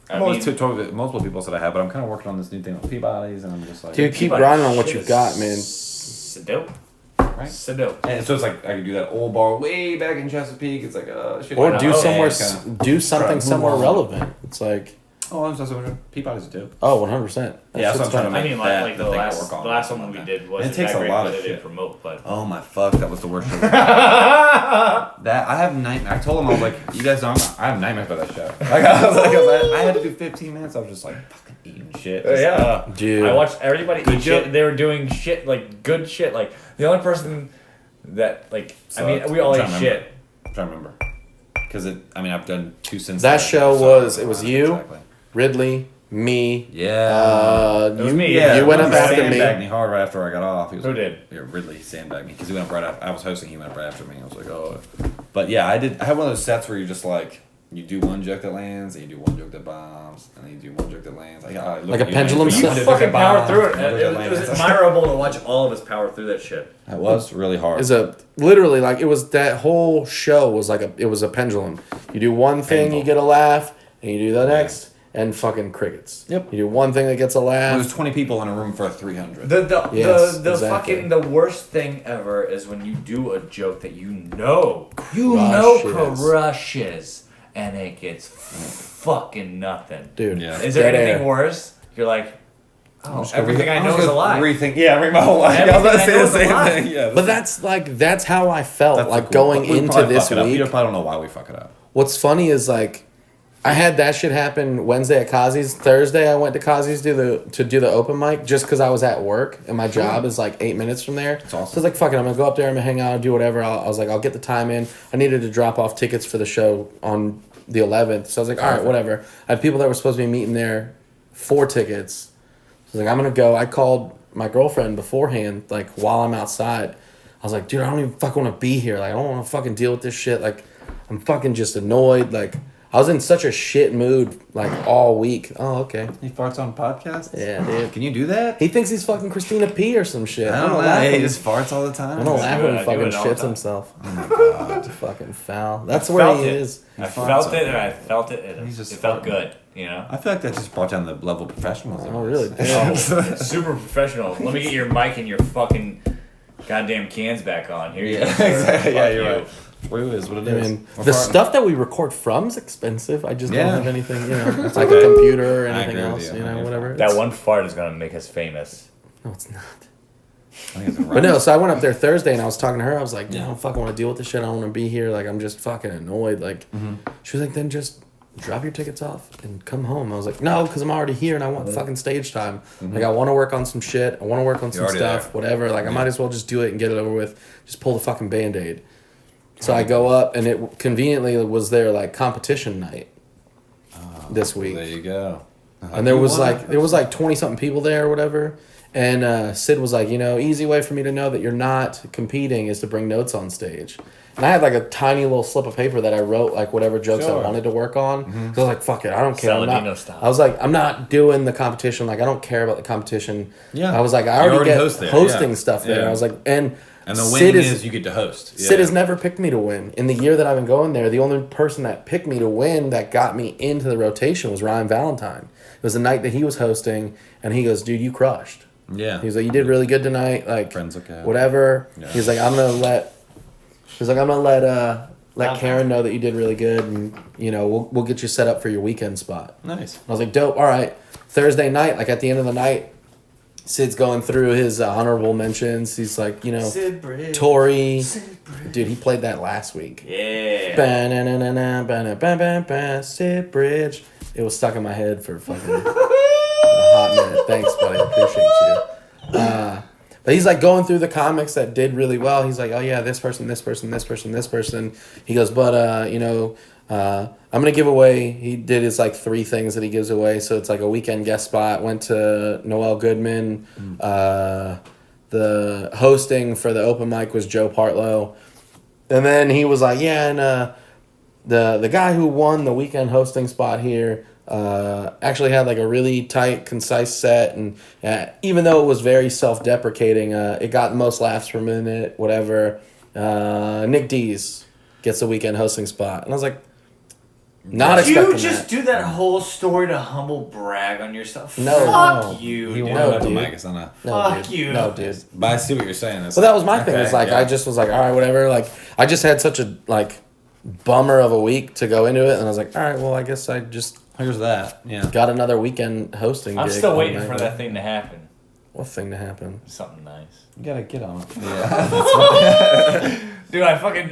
I I've always mean- told multiple people said I have, but I'm kind of working on this new thing with Peabody's, and I'm just like, Dude, keep But grinding on what shit you is got, man. So dope. right? So dope. And so it's like I could do that old bar way back in Chesapeake. It's like shit. Or why do not? somewhere, Kinda- do something move somewhere on. relevant. It's like, Oh, I'm so Peabody's a dope. oh, 100%. Yeah, that's what I'm trying to I make. mean, that like the the thing I last, work on the last something one we like did that. was And it takes a lot of They didn't shit. promote, but Oh my fuck, that was the worst show. That I have nightmares. I told him I was like, you guys know I have nightmares about that show. Like I was like, I had to do 15 minutes. I was just like fucking eating shit. Just, yeah. Dude. I watched everybody Good eat shit. joke. They were doing shit like good shit. Like the only person that like I mean Sucked. we all I'm ate trying to shit. I'm trying to remember. Because I've done 2 since That then, show so was- I it don't was know you? Exactly. Ridley, me. Yeah. It was You, me, you yeah. went up Ridley after sandbagged me. me hard right after I got off. He was Who like, did? Yeah, Ridley sandbagged me because he went up right after I was hosting. He went up right after me. I was like, oh. But yeah, I had one of those sets where you just like you do one joke that lands, and you do one joke that bombs, and then you do one joke that lands. I look Like at a you, pendulum man, You set? one joke fucking that powered bombs, through it. one joke that It was lands. admirable to watch all of us power through that shit. It was really hard. Is a literally like it was that whole show was like it was a pendulum. You do one thing, you Painful. get a laugh, and you do the next, and fucking crickets. Yep. You do one thing that gets a laugh. There's 20 people in a room for 300. Yes, The exactly. fucking the worst thing ever is when you do a joke that you know crushes and it gets fucking nothing. Dude, Yeah. Is there dead anything air. worse? You're like, oh, everything I know is a lie. Rethink. Yeah, read my whole life. I was about to say the same thing. Yeah. But that's how I felt That's like the cool- going we into probably this fuck it up. week. You probably don't know why we fuck it up. What's funny is like I had that shit happen Wednesday at Kazi's. Thursday I went to Kazi's to do the open mic just because I was at work and my job is like 8 minutes from there. That's awesome. So I was like, fuck it, I'm gonna go up there, I'm gonna hang out, do whatever. I was like, I'll get the time in. I needed to drop off tickets for the show on the 11th. So I was like, all right, whatever. I had people that were supposed to be meeting there for tickets. So I was like, I'm gonna go. I called my girlfriend beforehand, like while I'm outside. I was like, dude, I don't even fucking want to be here. Like, I don't want to fucking deal with this shit. Like, I'm fucking just annoyed. Like, I was in such a shit mood, like, all week. Oh, okay. He farts on podcasts? Yeah, dude. Can you do that? He thinks he's fucking Christina P or some shit. I don't know. laugh He when- just farts all the time. I'm gonna laugh when he I do fucking it all the shits time. himself. Oh my god. It's fucking foul. That's I where felt he it. is. I farts felt on it, there. and I felt it, and He's just it felt farting. good. You know. I feel like that just brought down the level of professionalism. Oh, really? Oh, super professional. Let me get your mic and your fucking goddamn cans back on. Here you go. sir. exactly. Yeah, Fuck you're you. right. Where is what it I is? mean, We're the farting. stuff that we record from's expensive. I just Yeah. don't have anything, you know. It's like a computer or I anything agree with else, you. you know, Yeah. whatever. That It's- one fart is gonna make us famous. No, it's not. I think it's a But no, rhyme. so I went up there Thursday and I was talking to her. I was like, Yeah. I don't fucking want to deal with this shit. I don't want to be here. Like, I'm just fucking annoyed. Like, she was like, then just drop your tickets off and come home. I was like, no, because I'm already here and I want fucking stage time. Like, I want to work on some shit. I want to work on some already stuff, there. whatever. Like, I might as well just do it and get it over with. Just pull the fucking Band-Aid. So I go up and it conveniently was their, like, competition night this week. There you go. And there was like 20-something people there or whatever. And Sid was like, you know, easy way for me to know that you're not competing is to bring notes on stage. And I had like a tiny little slip of paper that I wrote like whatever jokes I Sure. wanted to work on. So I was like, fuck it, I don't care. Saladino style. I was like, I'm not doing the competition. Like, I don't care about the competition. Yeah. I was like, I You already already get host there, hosting yeah. stuff there. Yeah. I was like, and And the Sid winning is you get to host. Sid has never picked me to win. In the year that I've been going there, the only person that picked me to win that got me into the rotation was Ryan Valentine. It was the night that he was hosting, and he goes, dude, you crushed. Yeah. He's like, you did really good tonight. Like, Friends look at it. whatever. Yeah. He's like, I'm gonna let Karen know that you did really good, and you know, we'll get you set up for your weekend spot. Nice. I was like, dope. All right. Thursday night, like at the end of the night, Sid's going through his honorable mentions. He's like, you know, Sid Bridge. Tory. Dude, he played that last week. Yeah. Ba-na-na-na-na, ba-na-ba-ba-ba, Sid Bridge. It was stuck in my head for fucking a hot minute. Thanks, buddy. I appreciate you. But he's like going through the comics that did really well. He's like, oh yeah, this person, this person, this person, this person. He goes, but you know, I'm gonna give away. He did his like 3 things that he gives away. So it's like a weekend guest spot. Went to Noel Goodman. The hosting for the open mic was Joe Partlow. And then he was like, yeah, and the guy who won the weekend hosting spot here actually had like a really tight, concise set, and even though it was very self-deprecating, it got the most laughs per minute, whatever. Nick Dees gets the weekend hosting spot. And I was like, not Did expecting you just that. do that whole story to humble brag on yourself? No, Fuck no. you, He dude. won No, at the dude. mic. It's not a. No, Fuck dude. you. No, dude. But I see what you're saying. It's Well, that was my thing. okay, It's like, yeah. I just was like, all right, whatever. Like, I just had such a, like, bummer of a week to go into it. And I was like, all right, well, I guess I just Here's that. Yeah. got another weekend hosting I'm gig still on waiting my- for that thing to happen. What thing to happen? Something nice. You gotta get on it. Yeah. Dude, I fucking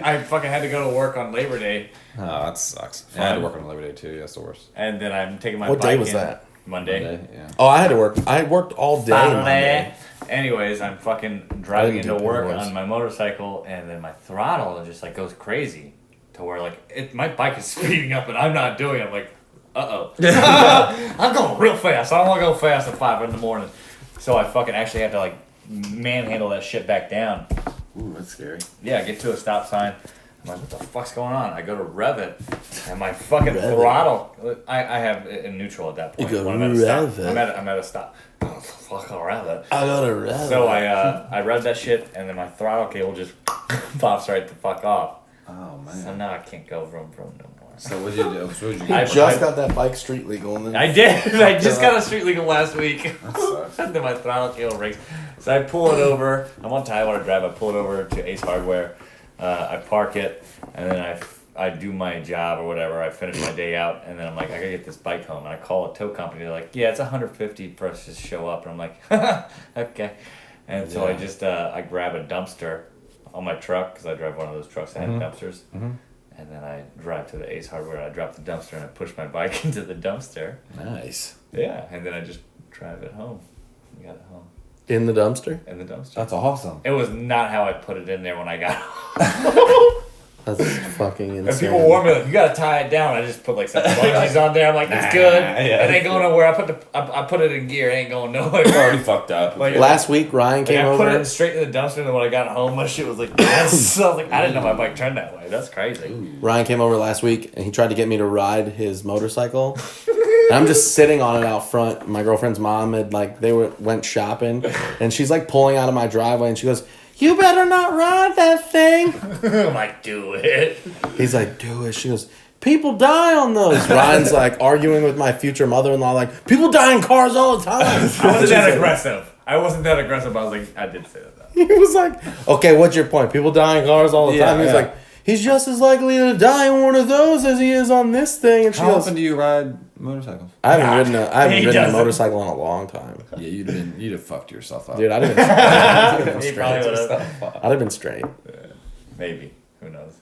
had to go to work on Labor Day, Oh, that sucks. Yeah, I had to work on Labor Day too. Yeah, that's the worst. and then I'm taking my What bike day was in that? Monday. Yeah. Oh, I had to work. I worked all day Monday. Anyways, I'm fucking driving didn't into do work paperwork. on my motorcycle, and then my throttle just like goes crazy, to where like my bike is speeding up and I'm not doing it. I'm like, I'm going real fast. I don't want to go fast at 5 in the morning, so I fucking actually have to like manhandle that shit back down. Ooh, that's scary. Yeah, I get to a stop sign. I'm like, what the fuck's going on? I go to rev it, and my fucking Rev it. throttle. I have it in neutral at that point. You go when I'm at a stop. rev it. I'm at a stop. Oh, fuck, I'll rev it. I got a rev. So I rev that shit, and then my throttle cable just pops right the fuck off. Oh So man. now I can't go vroom vroom no more. So what did you do? So what did you I get? just got that bike street legal. And then I did. I just got a street legal last week. That sucks. And then my throttle kill rings. So I pull it over. I'm on Tidewater Drive. I pull it over to Ace Hardware. I park it, and then I do my job or whatever. I finish my day out, and then I'm like, I gotta get this bike home. And I call a tow company. They're like, yeah, it's $150 for us to show up. And I'm like, okay. And so I just I grab a dumpster on my truck because I drive one of those trucks that have dumpsters. And then I drive to the Ace Hardware. I drop the dumpster and I push my bike into the dumpster. Nice. Yeah, and then I just drive it home. Got it home in the dumpster. in the dumpster. That's awesome. It was not how I put it in there when I got home. That's fucking insane. And people warn me like, you gotta tie it down. I just put like some bungees on there. I'm like, that's good. It ain't going nowhere. I put it in gear. It ain't going nowhere. It's already fucked up. Like, Last week, Ryan like, came I put over. it straight in the dumpster, and then when I got home, my shit was like this. So I was like, I didn't know my bike turned that way. That's crazy. Ryan came over last week, and he tried to get me to ride his motorcycle. And I'm just sitting on it out front. My girlfriend's mom had went shopping, and she's like pulling out of my driveway, and she goes, "You better not ride that thing." I'm like, do it. He's like, "Do it." She goes, "People die on those." Ryan's like arguing with my future mother-in-law, like, "People die in cars all the time." I wasn't that aggressive. I wasn't that aggressive. But I was like, I did say that. He was like, "Okay, what's your point? People die in cars all the time." He's like, "He's just as likely to die in one of those as he is on this thing." And she How goes, often do you ride motorcycles? I haven't He ridden a doesn't. motorcycle in a long time. Yeah, you'd have fucked yourself up. Dude, I'd have been He straight. probably would've. I'd have been straight. Maybe. Who knows?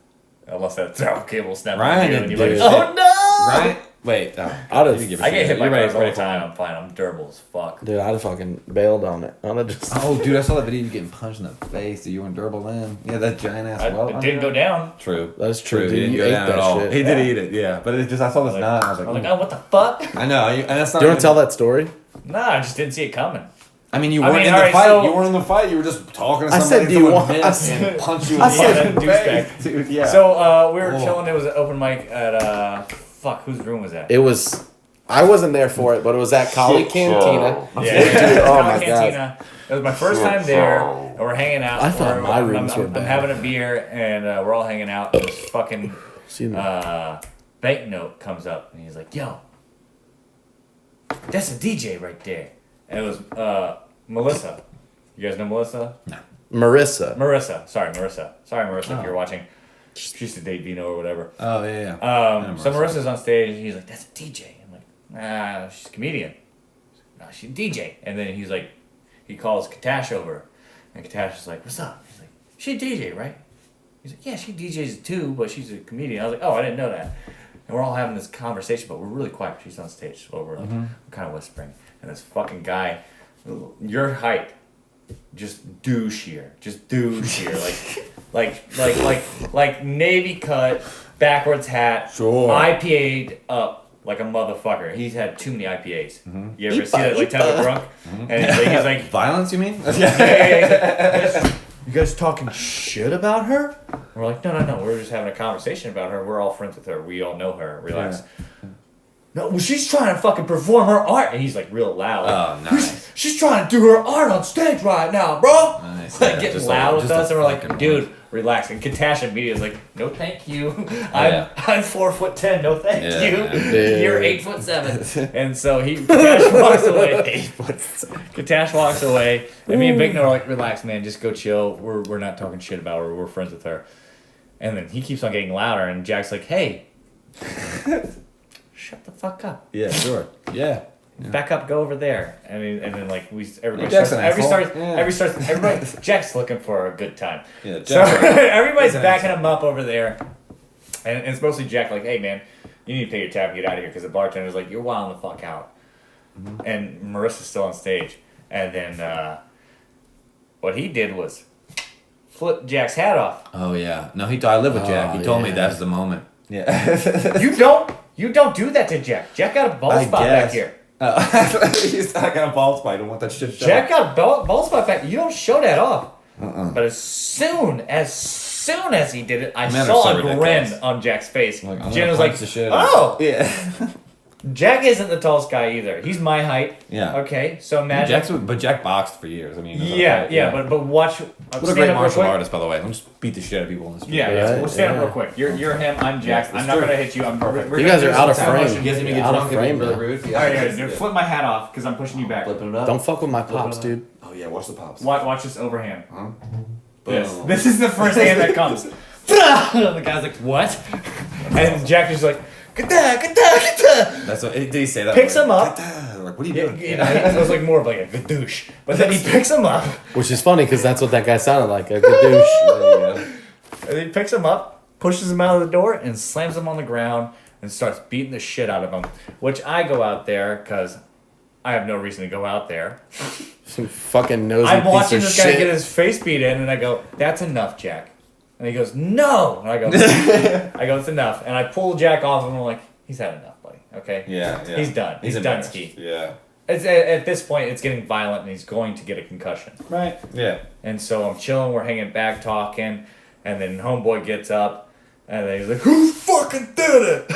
Unless that throttle cable snapped Ryan on you and did you're like, do oh no! Right? Wait. Oh, I'd have- you give a I get shit. hit by You're cars all the ready. time. I'm fine. I'm durable as fuck. Dude, I'd have fucking bailed on it. I'd have just... Oh, dude, I saw that video of you getting punched in the face. Dude, you weren't durable then. Yeah, that giant ass welt. It didn't go down. True. That's true, He dude. didn't You go ate down that at all. shit. He did eat it, yeah. But it just, I saw this knot. I was I like, was like, oh, what the fuck? I know. And that's not. Do you want even- to tell that story? Nah, I just didn't see it coming. I mean, you I weren't mean, in the alright, fight. so- You weren't in the fight. You were just talking to I somebody. said, do you someone want- missed I and punch you in I the said, face. Dude, yeah. So we were Whoa. chilling. It was an open mic at whose room was that? It was... I wasn't there for it, but it was at Collie Cantina. Yeah, Dude, oh my Cantina. It was my first time there, and we're hanging out. I thought my I'm- rooms I'm, were I'm bad. having a beer, and we're all hanging out. And this fucking See that? banknote comes up, and he's like, "Yo, that's a DJ right there." And it was Melissa. You guys know Melissa? Marissa. Marissa. Sorry, Marissa, if you're watching. She used to date Vino or whatever. Oh, yeah, yeah. So Marissa's on stage, and he's like, "That's a DJ." I'm like, "Nah, she's a comedian." "No, she's a DJ." And then he's like, he calls Katash over, and Katash is like, "What's up?" He's like, "She a DJ, right?" He's like, "Yeah, she DJs too, but she's a comedian." I was like, "Oh, I didn't know that." And we're all having this conversation, but we're really quiet. She's on stage, so we're like, we're kind of whispering, and this fucking guy, your height, just douchier, like navy cut, backwards hat, Sure. IPA'd up like a motherfucker. He's had too many IPAs. You ever see that like type of drunk? And he's like, Violence, you mean? you guys talking shit about her? And we're like, no, we're just having a conversation about her. We're all friends with her. We all know her. Relax. No, well, she's trying to fucking perform her art. And he's like real loud. Oh, nice. She's trying to do her art on stage right now, bro. Nice, Like yeah, getting just loud like- with just us, a and we're like, fucking dude, relax. And Katash immediately is like, no, thank you. I'm Yeah. 4'10". No, thank Yeah, you. yeah. You're 8'7". And so Katash walks away. Katash walks away, and me and Big are like, relax, man, just go chill. We're not talking shit about her. We're friends with her. And then he keeps on getting louder, and Jack's like, hey, shut the fuck up. Yeah, sure. Yeah. Back up, go over there. I mean, and then like everybody Jack's starts, an asshole. everybody. Jack's looking for a good time. Yeah, So Jack's everybody's He's an backing him up over there, and it's mostly Jack. Like, hey man, you need to pay your tab and get out of here because the bartender's like, you're wilding the fuck out. And Marissa's still on stage, and then what he did was flip Jack's hat off. Oh, yeah. No, I live with Jack. He told me yeah. that's the moment. Yeah. You don't do that to Jack. Jack got a bald I spot back guess. here. He's not got a bald spot. I don't want that shit shut Jack up. got a bald spot back. You don't show that off. But as soon as he did it, I Men are saw so a grin ridiculous. on Jack's face. Like, I'm Jen gonna was punch like, the shit "Oh, Yeah. Jack isn't the tallest guy either. He's my height. Yeah. Okay, so imagine. But Jack boxed for years. I mean. Yeah. But watch. What a great martial artist, by the way. Don't just beat the shit out of people in the street. Yeah. Right, We'll stand up yeah. real quick. You're him. I'm Jack. Yeah, I'm not gonna hit you. I'm perfect. You guys are out of frame. You guys need to get Out of drunk and frame, be really bro. rude. All right, dude, flip my hat off because I'm pushing you back. Flipping it up. Don't fuck with my Flipping pops, it up. dude. Oh yeah, watch the pops. Watch this overhand. Huh? This. Boom. This is the first hand that comes. The guy's like, what? And Jack is like, get that. That's what. Did he say that? Picks him up. Like, what are you doing? It was like more of like a gadoosh. But then he picks him up. Which is funny because that's what that guy sounded like, a gadoosh. And he picks him up, pushes him out of the door, and slams him on the ground and starts beating the shit out of him. Which I go out there because I have no reason to go out there. Some fucking nosy I'm piece watching of this guy shit. get his face beat in, and I go, "That's enough, Jack." And he goes, "No." And I go, "It's enough." And I pull Jack off, and I'm like, "He's had enough, buddy. Okay, Yeah. he's done. He's done, embarrassed. ski." Yeah. At this point, it's getting violent, and he's going to get a concussion. Right. Yeah. And so I'm chilling. We're hanging back, talking, and then homeboy gets up, and then he's like, "Who fucking did it?"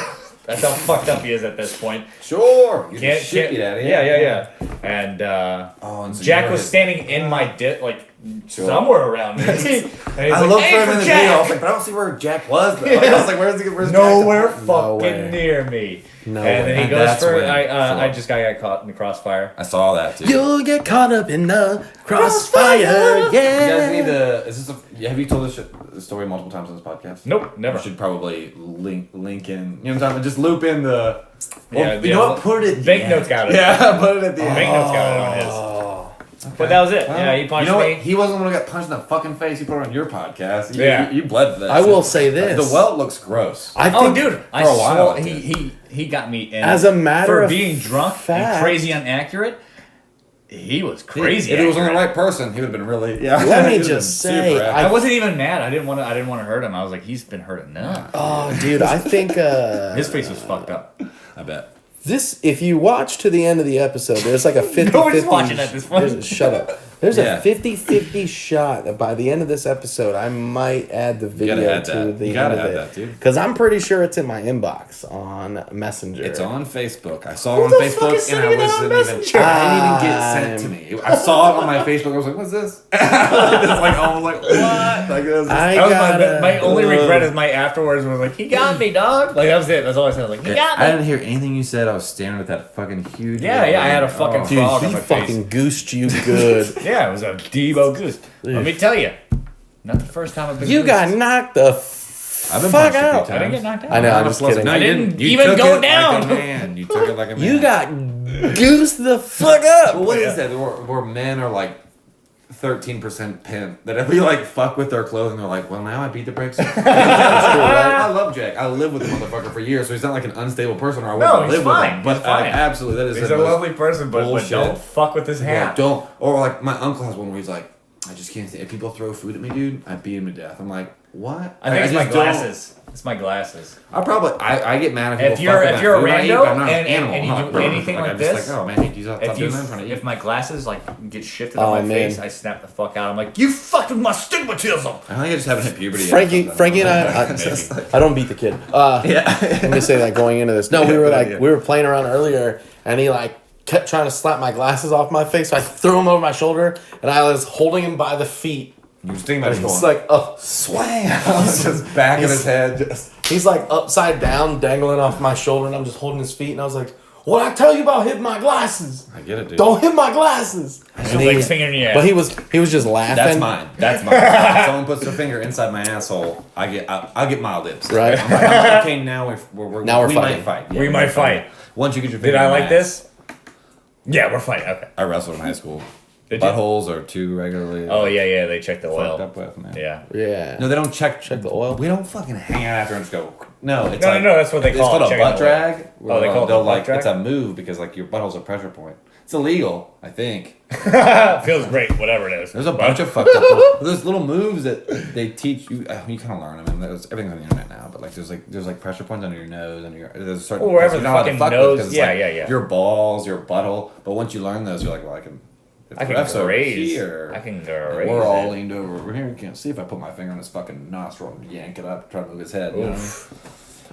That's how fucked up he is at this point. Sure. You Can't, shit can't, beat out of you. yeah. And and so Jack you was know standing in my like Sure. somewhere around me. And he's I like, looked "Hey, for him for in the Jack!" video. I was like, but I don't see where Jack was. Though. Like, I was like, where's Nowhere Jack? fucking way. near me. No and way. then he And goes that's for when- I just got caught in the crossfire. I saw that too. You'll get caught up in the crossfire, You guys yeah. need to. Is this a? Have you told this story multiple times on this podcast? Nope, never. You should probably link in. You know what I'm talking about? Just loop in the. Yeah, you know what? Put it. At the Banknote's end. got it. Yeah, put it at the end. Banknote's got it on his. Oh. But that was it. Well, Yeah, he punched you know me. what? He wasn't the one who got punched in the fucking face. He put it on your podcast. Yeah. You bled for that. I will say this. The welt looks gross. I Oh, think dude! I for a while swore it he got me in. As a matter for of being drunk fact- and crazy inaccurate. He was crazy. If he was on the accurate. right person, he would have been really. Yeah. Let me He would've just been say, super I accurate. wasn't even mad. I didn't want to hurt him. I was like, he's been hurt enough. Oh, dude, I think His face was fucked up. I bet. this. If you watch to the end of the episode, there's like a 50-50. Nobody's watching at this point. Shut up. There's Yeah. a 50-50 shot that by the end of this episode, I might add the video gotta add to that. the You gotta end of add it. that, dude. Because I'm pretty sure it's in my inbox on Messenger. It's on Facebook. I saw Who it on the fuck is Facebook and I sending it on wasn't even. Messenger? It didn't even get sent to me. I saw it on my Facebook. I was like, "What's this?" I was like, "What?" Like, it was I That was gotta, my only regret is my afterwards was like, he got me, dog. Like that was it. That's all I said. Like he got me. I didn't hear anything you said. I was staring at that fucking huge. Yeah, I had a fucking Dude, frog on he my fucking face. goosed you good. Yeah, it was a Debo goose. Let me tell you, not the first time I've been. You goosed. got knocked the I've been fuck punched a few out. times. I didn't get knocked out. I know, I'm just kidding. No, I you didn't You even took go it down. Like a man. You took it like a man. You got goosed the fuck up. Well, what is that? Where men are like 13% pimp that if we like fuck with their clothing, they're like, well, now I beat the brakes. I love Jack. I lived with the motherfucker for years, so he's not like an unstable person, or I wouldn't No, he's live fine. with him. But He's fine. absolutely, that is He's the a most lovely person, but bullshit. don't fuck with his Yeah, hat. don't. Or like my uncle has one where he's like, I just can't say. If people throw food at me, dude, I beat him to death. I'm like, what? I think it's my just don't- glasses. It's my glasses. I get mad if If people you're- fuck if you're a with my food I eat, rando but I'm not an and animal. you I'm not do anything I'm like just this, like, oh man, you stop If doing that in front of you. if my glasses like get shifted Oh, on my man. face, I snap the fuck out. I'm like, you fucked with my stigmatism. I think I just haven't hit puberty yet. Frankie and I don't beat the kid. Let me say that going into this. No, we were like, we were playing around earlier, and he like kept trying to slap my glasses off my face. So I threw him over my shoulder, and I was holding him by the feet. You was thinking about it It's going. like, oh, swam. Just back of his head. Just. He's like upside down, dangling off my shoulder, and I'm just holding his feet. And I was like, "What I tell you about hitting my glasses? I get it, dude. Don't hit my glasses." So And like he- finger in your ass. but he was just laughing. That's mine. That's mine. If someone puts their finger inside my asshole, I'll get mild lips. Right. I'm like, okay, now we're Now we're we fighting. might fight. We might fight. Once you get your finger Did I in my like ass. this? Yeah, we're fighting. Okay. I wrestled in high school. Did you? Buttholes are too regularly. Oh yeah. They check the fucked oil. up with, man. Yeah. Yeah. No, they don't check the oil? We don't fucking hang out after and just go. No, it's No, like, no, that's what they it's call called it, a checking butt the oil. drag. Oh, they call it they'll a butt drag? It's a move because like your butthole's a pressure point. It's illegal, I think. Feels great, whatever it is. There's a bunch of fucked up. There's little moves that they teach you. You kind of learn them, and everything's on the internet now. But like, there's like pressure points under your nose, and there's a certain Or wherever you're the not allowed to fucking fuck with nose- 'cause it's yeah, like yeah. Your balls, your butthole. But once you learn those, you're like, well, I can. If I the can ref's over graze. here, I can and graze we're all it. leaned over here. You can't see if I put my finger in his fucking nostril and yank it up, try to move his head. You know?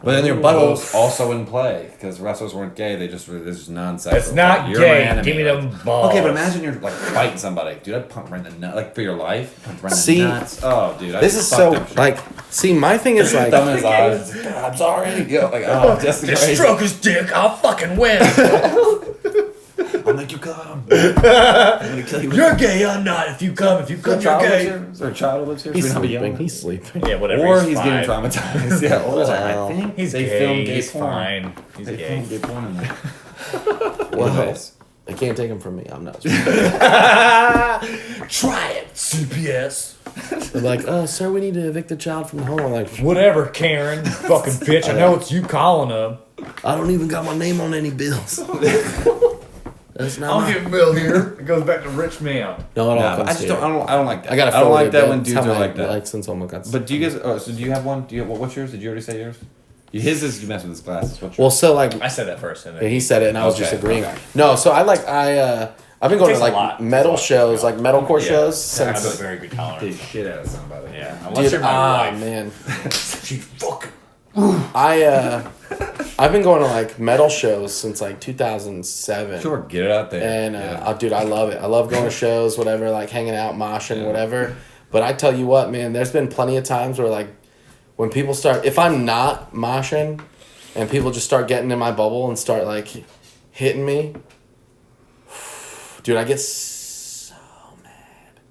But then their buttholes also in play because wrestlers weren't gay. They just were this non-sexual. It's not You're gay. my enemy. Give me them balls. Okay, but imagine you're like fighting somebody, dude. I'd punch right in the nut, like for your life. Punch right in See, the nuts. Oh, dude, This is so like. See, my thing is like. Thumb in his eyes. God, I'm sorry. Yo, like, oh, just crazy. Stroke his dick. I'll fucking win. I'll make you come. I'm gonna kill you. You're gay. I'm not. If you come, you're gay. Is there a child who lives here? He's Should we not be sleeping. yelling? He's sleeping. Yeah, whatever. Or he's getting 5. traumatized. Yeah, or Wow. I think He's they gay. filmed gay He's porn. fine. He's They gay. filmed gay porn in there. Well, they can't take him from me. I'm not. Try it, CPS. They're like, sir, we need to evict the child from the home. I'm like, Whatever, Karen. Fucking bitch. I know it's you calling him. I don't even got my name on any bills. That's not. I'll get Bill here. It goes back to rich man. No, it all No, comes I just here. don't. I don't like that. I gotta. I don't like that when That's dudes how are my like that. license almost got. But do you guys? Oh, so do you have one? Do you? What's yours? Did you already say yours? His is you mess with his glasses. What's yours? Well, so like I said that first. And yeah, he said it, and I was just Okay, agreeing. okay. No, so I've been going to Takes a like lot. metal Takes a shows, lot. like metalcore Yeah. shows I have a since. very good Take tolerance. shit out of somebody. Yeah. Unless Dude, you're my wife. man, She fucking. I've been going to like metal shows since like 2007. Sure, get it out there. And Yeah. dude, I love it. I love going to shows, whatever, like hanging out, moshing, Yeah. whatever. But I tell you what, man, there's been plenty of times where like when people start, if I'm not moshing, and people just start getting in my bubble and start like hitting me, dude, I get so mad.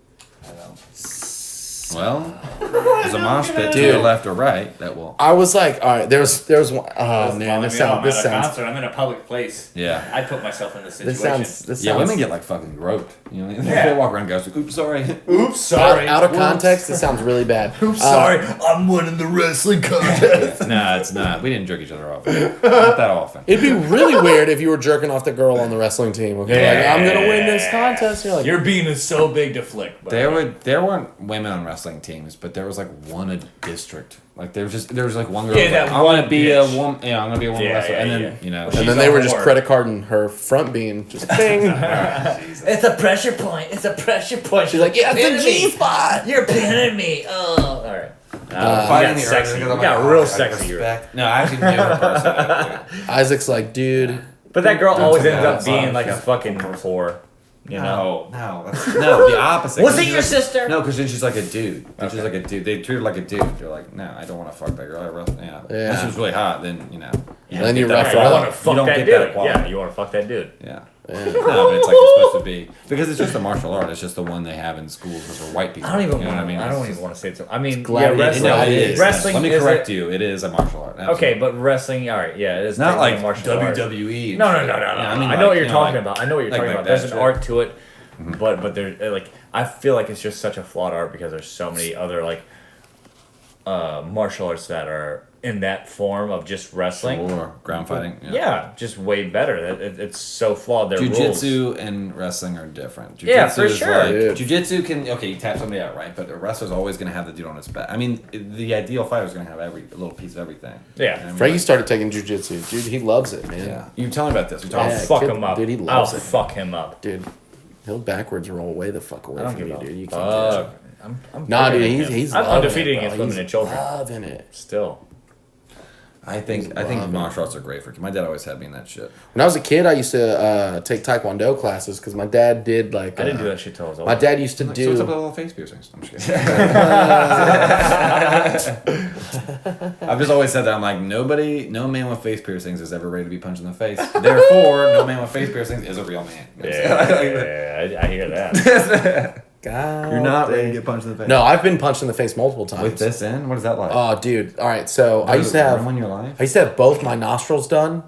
Well, there's a mosh pit to Dude. your left or right that will. I was like, all right, there's one. Oh man, I'm this at a sounds. concert. I'm in a public place. Yeah. I put myself in this This situation. sounds. Yeah, women get like fucking groped. You know, Yeah. they walk around and go, "Oops, sorry." Oops, sorry. Out of context, it sounds really bad. Oops, sorry. I'm winning the wrestling contest. Nah, it's not. We didn't jerk each other off. Not that often. It'd be really weird if you were jerking off the girl on the wrestling team. Okay, like, I'm gonna win this contest. You're like, Your bean is so big to flick. But There weren't women on wrestling teams, but there was like one a district. Like there was like one girl. Yeah, was that like, I want to one be bitch. a woman. Yeah, I'm gonna be a woman Yeah, wrestler. yeah, And then yeah. you know. and She's then a they were just whore. credit carding her front beam, just bing. it's a pressure point. It's a pressure point. She's like, yeah, it's Pinning a me. G spot. You're pinning me. Oh, all right. Fighting got the sexy. urge, You because I'm got like, real I sexy. respect- No, I actually knew her person. Isaac's like, dude, But that girl always take ends that up being outside. like a fucking whore. You know? No, the opposite. Was 'Cause it she's your like- sister? No, because then she's like a dude. Then she's Okay. like a dude. They treat her like a dude. They're like, no, I don't want to fuck that girl. I wrestle. Yeah. Yeah. Unless she's really hot, then you know. And then you get that rough You her quality. up. want to fuck don't that get dude. that quality. Yeah, you want to fuck that dude. Yeah. yeah. No, but it's like it's supposed to be because it's just a martial art. It's just the one they have in schools because we're white people. I don't even You know want. what I mean? I It's don't just- even want to say it. I mean, gladiator. yeah, No, wrestling. it is. Wrestling. Let me is correct it- you. It is a martial art. Okay, Absolutely. but wrestling. All right, yeah, it is Not technically like a martial art. WWE. and No, no, shit. no, no, no. Yeah, I, mean, know like, what you're you know, talking like- about. I know what you're like talking that about. There's an shit. art to it, but there like I feel like it's just such a flawed art because there's so many other like martial arts that are in that form of just wrestling. Or ground fighting. Yeah, just way better. It's so flawed. Their rules. Jiu-jitsu and wrestling are different. Yeah, Jiu-jitsu for is sure. Like, Dude. jiu-jitsu can you tap somebody out, right? But a wrestler's always going to have the dude on his back. I mean, the ideal fighter is going to have a little piece of everything. Yeah. You know what I mean? Frankie started taking jujitsu. Dude, he loves it, man. Yeah. You tell me about this. We I'll talked Yeah, fuck kid- him up. dude, he I'll loves it. fuck him up. Dude, he'll backwards roll way the fuck away I don't from give you, a dude. You can't catch him. fuck. I'm Nah, bigger dude, than him. he's I'm loving undefeated it, bro. against women He's and children. loving it. Still. I think martial arts are great for kids. My dad always had me in that shit. When I was a kid, I used to take Taekwondo classes because my dad did like. I didn't do that shit till I was old. My dad used to So what's up with do. all the face piercings? I'm just kidding. I've just always said that. I'm like, no man with face piercings is ever ready to be punched in the face. Therefore, no man with face piercings is a real man. Yeah, I hear that. God, You're not ready to dang. get punched in the face. No, I've been punched in the face multiple times. With this in? What is that like? Oh, dude. All right. So I used to have. in your life? I used to have both my nostrils done,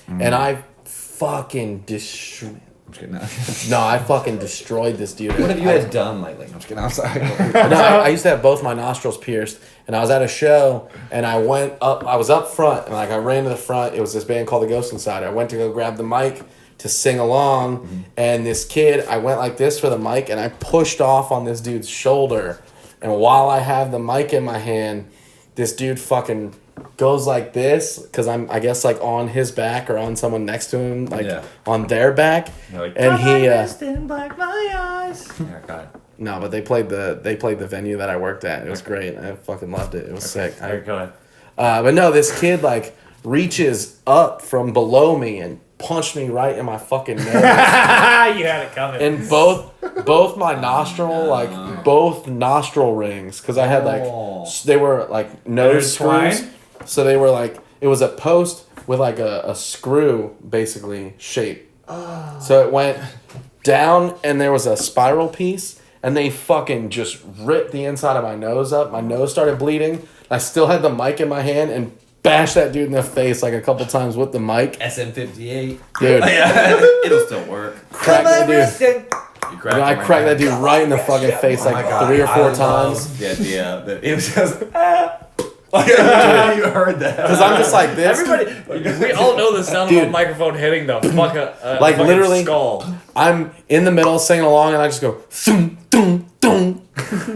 and I fucking destroyed. I'm just kidding. No, I fucking destroyed this dude. What have you guys done lately? I'm just kidding. I'm sorry. No, I used to have both my nostrils pierced, and I was at a show, and I went up. I was up front, and like I ran to the front. It was this band called The Ghost Inside. I went to go grab the mic to sing along, and this kid, I went like this for the mic, and I pushed off on this dude's shoulder, and while I have the mic in my hand, this dude fucking goes like this because I'm I guess like on his back or on someone next to him, like Yeah. on their back, You're like, and he. Yeah, got it. No, but they played the venue that I worked at. It was great. I fucking loved it. It was sick. Alright, go ahead. But no, this kid like reaches up from below me and punched me right in my fucking nose. You had it coming. And both my nostril, like both nostril rings, because I had like they were like nose screws, so they were like it was a post with like a screw basically shape. So it went down and there was a spiral piece, and they fucking just ripped the inside of my nose up. My nose started bleeding. I still had the mic in my hand and bashed that dude in the face like a couple times with the mic. SM58. Dude. It'll still work. Cracked that dude. I cracked that dude right in the fucking face like 3 or 4 times. Yeah, it was just. You heard that? Because I'm just like this. Everybody, we all know the sound of a microphone hitting the like fucking literally skull. I'm in the middle singing along and I just go thum thum thum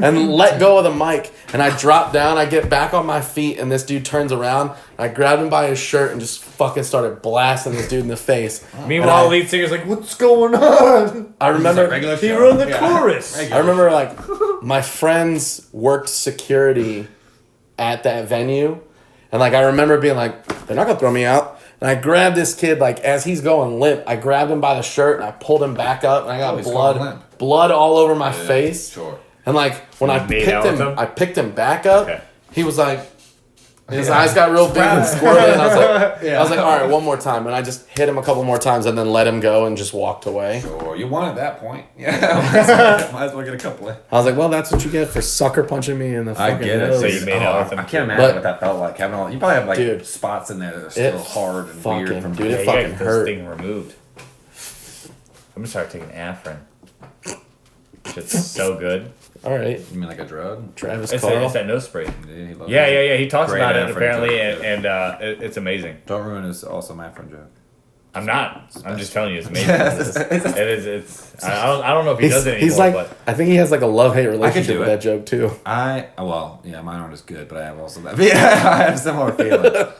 and let go of the mic and I drop down. I get back on my feet and this dude turns around. I grabbed him by his shirt and just fucking started blasting this dude in the face. Meanwhile, lead singer's like, "What's going on?" I remember he run the chorus. I remember like my friends worked security at that venue, and like I remember being like, they're not gonna throw me out. And I grabbed this kid like as he's going limp. I grabbed him by the shirt and I pulled him back up, and I got blood all over my face. Sure. And like when I picked him back up. Okay. He was like, his eyes got real big and squirrely, and I was like, all right, one more time, and I just hit him a couple more times and then let him go and just walked away. Sure, you won at that point. Yeah, might as well get a couple. I was like, well, that's what you get for sucker punching me in the fucking nose. So you made out with him. I can't imagine what that felt like. Having all, you probably have like spots in there that are still it hard and fucking, weird from dude, Yeah, it you fucking got hurt. this thing removed. I'm gonna start taking Afrin. It's so good. All right, You mean like a drug? Travis It's Carl. that nose spray. He loves Yeah, it. He talks Great about it Afrin apparently, joke. and it's amazing. Don't ruin his awesome Afrin joke. I'm not. I'm just telling you, it's amazing. It is. It's. I don't know if he does it anymore. He's like, but I think he has like a love-hate relationship do with it. that joke too. Mine aren't as good, but I have also that. Yeah, I have similar feelings.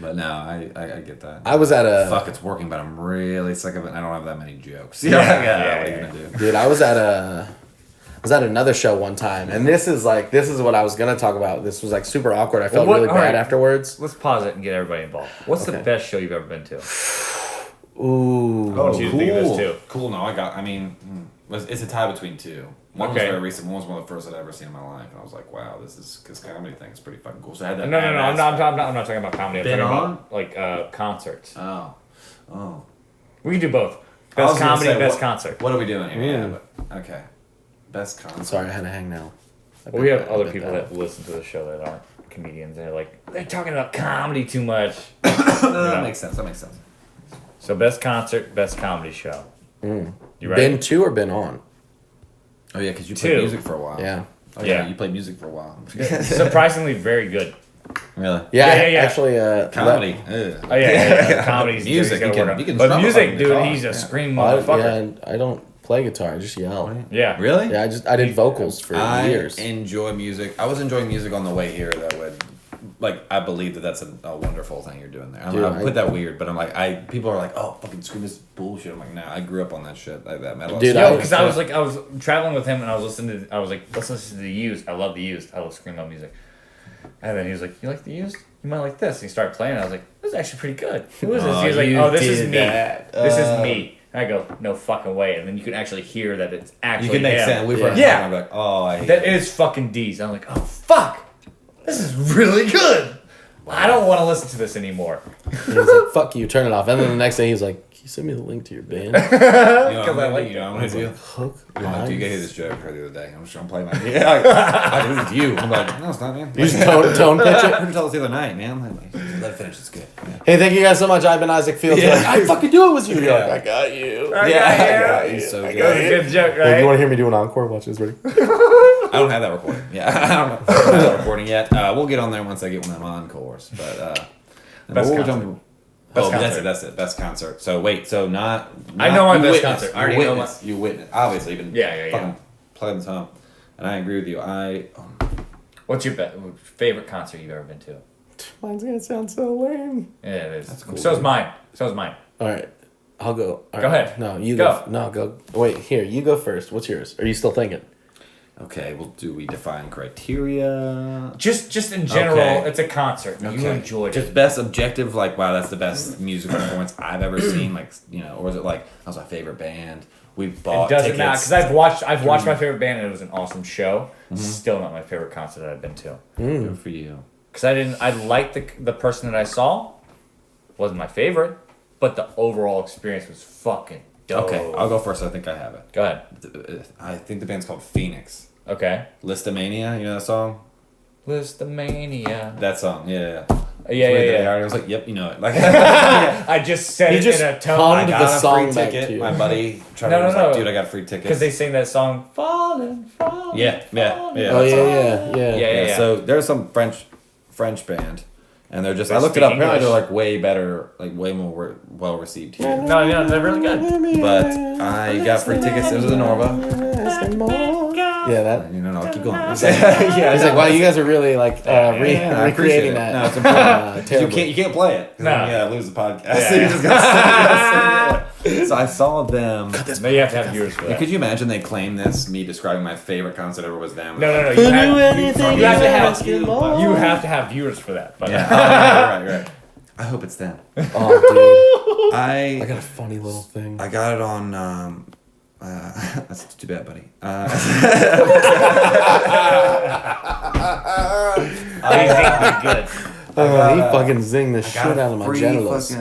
But no, I get that. I was at a Fuck, it's working, but I'm really sick of it. And I don't have that many jokes. Yeah, What are you gonna do? dude. I was at another show one time, and this is what I was gonna talk about. This was like super awkward. I felt really bad afterwards. let's pause it and get everybody involved. What's the best show you've ever been to? Ooh, I want you to think of this too. Cool. No, it's a tie between two. One was very recent. One was one of the first I'd ever seen in my life, and I was like, "Wow, this comedy thing is pretty fucking cool." So I had that. No. I'm not talking about comedy. I'm talking about like concerts. Oh. We can do both. I was Best gonna comedy, say, best concert. What are we doing here? Mm. Yeah, but okay. Best concert. sorry, I had to hang now. Well, we have other people that listen to the show that aren't comedians. And they're like, they're talking about comedy too much. That makes sense. So best concert, best comedy show. You ready? Been to or been on? Oh yeah, because you played Two. music for a while. Yeah. Oh yeah, Yeah. you played music for a while. Surprisingly very good. Really? Yeah, Yeah. actually, Comedy. Oh yeah. Comedy's Music, he's gotta you can- work on. you can But strum music, up on the dude, guitar. he's a screaming I motherfucker. don't play guitar. I just yell. Yeah. Really? Yeah, I did vocals for years. I enjoy music. I was enjoying music on the way here. I believe that's a wonderful thing you're doing there. Dude, I put that weird, but I'm like, people are like, oh, fucking scream this bullshit. I'm like, nah, I grew up on that shit, like that metal. Dude, Yo, because I was traveling with him and I was like, let's listen to The Used. I love The Used. I love screamo music. And then he was like, you like The Used? You might like this. And he started playing. And I was like, this is actually pretty good. Who is this? He was like, oh, this is me. This is me. And I go, no fucking way. And then you can actually hear that it's actually You can make him. sense. We've heard Yeah. I'm like, oh, I hate That it. is fucking D's. I'm like, oh fuck, this is really good. I don't want to listen to this anymore. He was like, "Fuck you, turn it off." And then the next day, he was like, "Can you send me the link to your band?" You know what I'm I like gonna do? I'm gonna do. Hook. You lines. get this joke the other day. I'm just trying to play my. Yeah, I did it with you. I'm like, no, it's not, man. You just tone pitch I it. heard you tell us the other night, man. Let it finish. It's good. Yeah. Hey, thank you guys so much. I've been Isaac Fields. Yeah. Like, I fucking do it with you. You're Yeah. like, I got you. I got you. So That good. was a good joke, Hey, right? you want to hear me do an encore? Watch this. Ready? I don't have that recording. Yeah, I don't have that recording yet. We'll get on there once I get one of them encores. But Best what we're concert. talking- Best oh, concert. that's it. Best concert. So wait, so not I know my you best witnessed. concert. I You already know witnessed. You witnessed. Obviously, you've been Yeah. fucking playing the home. And I agree with you. What's your favorite concert you've ever been to? Mine's gonna sound so lame. Yeah, it is. That's cool, So's dude. mine. All right, I'll go. All Go right. ahead. No, you Go. go. No, go. Wait, here. You go first. What's yours? Are you still thinking? Okay, well, do we define criteria? Just in general, Okay. it's a concert. You enjoyed Just it. best objective, like, wow, that's the best music performance I've ever seen. Like, or is it like, that was my favorite band? We bought It doesn't tickets. matter because I've watched my favorite band and it was an awesome show. Still not my favorite concert that I've been to. Good for you. Because I liked the person that I saw. Wasn't my favorite, but the overall experience was fucking dope. Okay, I'll go first. I think I have it. Go ahead. I think the band's called Phoenix. Okay. Listomania, you know that song? Listomania. That song, yeah. Yeah. I was like, yep, you know it. Like, I just said He it just in a tone. hummed I the got a song free back ticket. to you. My buddy tried No, to was no, like, no. dude, I got free tickets. Because they sing that song, Falling. Yeah. Oh That's all. Yeah. So there's some French band, and they're just. They I looked it up. speak Apparently, they're English. like way better, like way more well received here. No, they're really good. But I got free tickets. It was the Norva. Yeah, that. I'll keep going. Yeah, he's like, wow, you guys are really like I appreciate recreating it. that. No, it's important. You Terribly. can't play it. 'Cause then, No. lose the podcast. Yeah, So you yeah. just gotta say it. So I saw them. No, you have to have yours for that. Could you imagine they claim this? Me describing my favorite concert ever was them. No. Who You knew have, anything you have to about have basketball? you have to have viewers for that. But Yeah. Right. I hope it's them. Oh, dude. I I got a funny little thing. got it on. That's too bad, buddy. good. He fucking zinged the shit out of my genitals.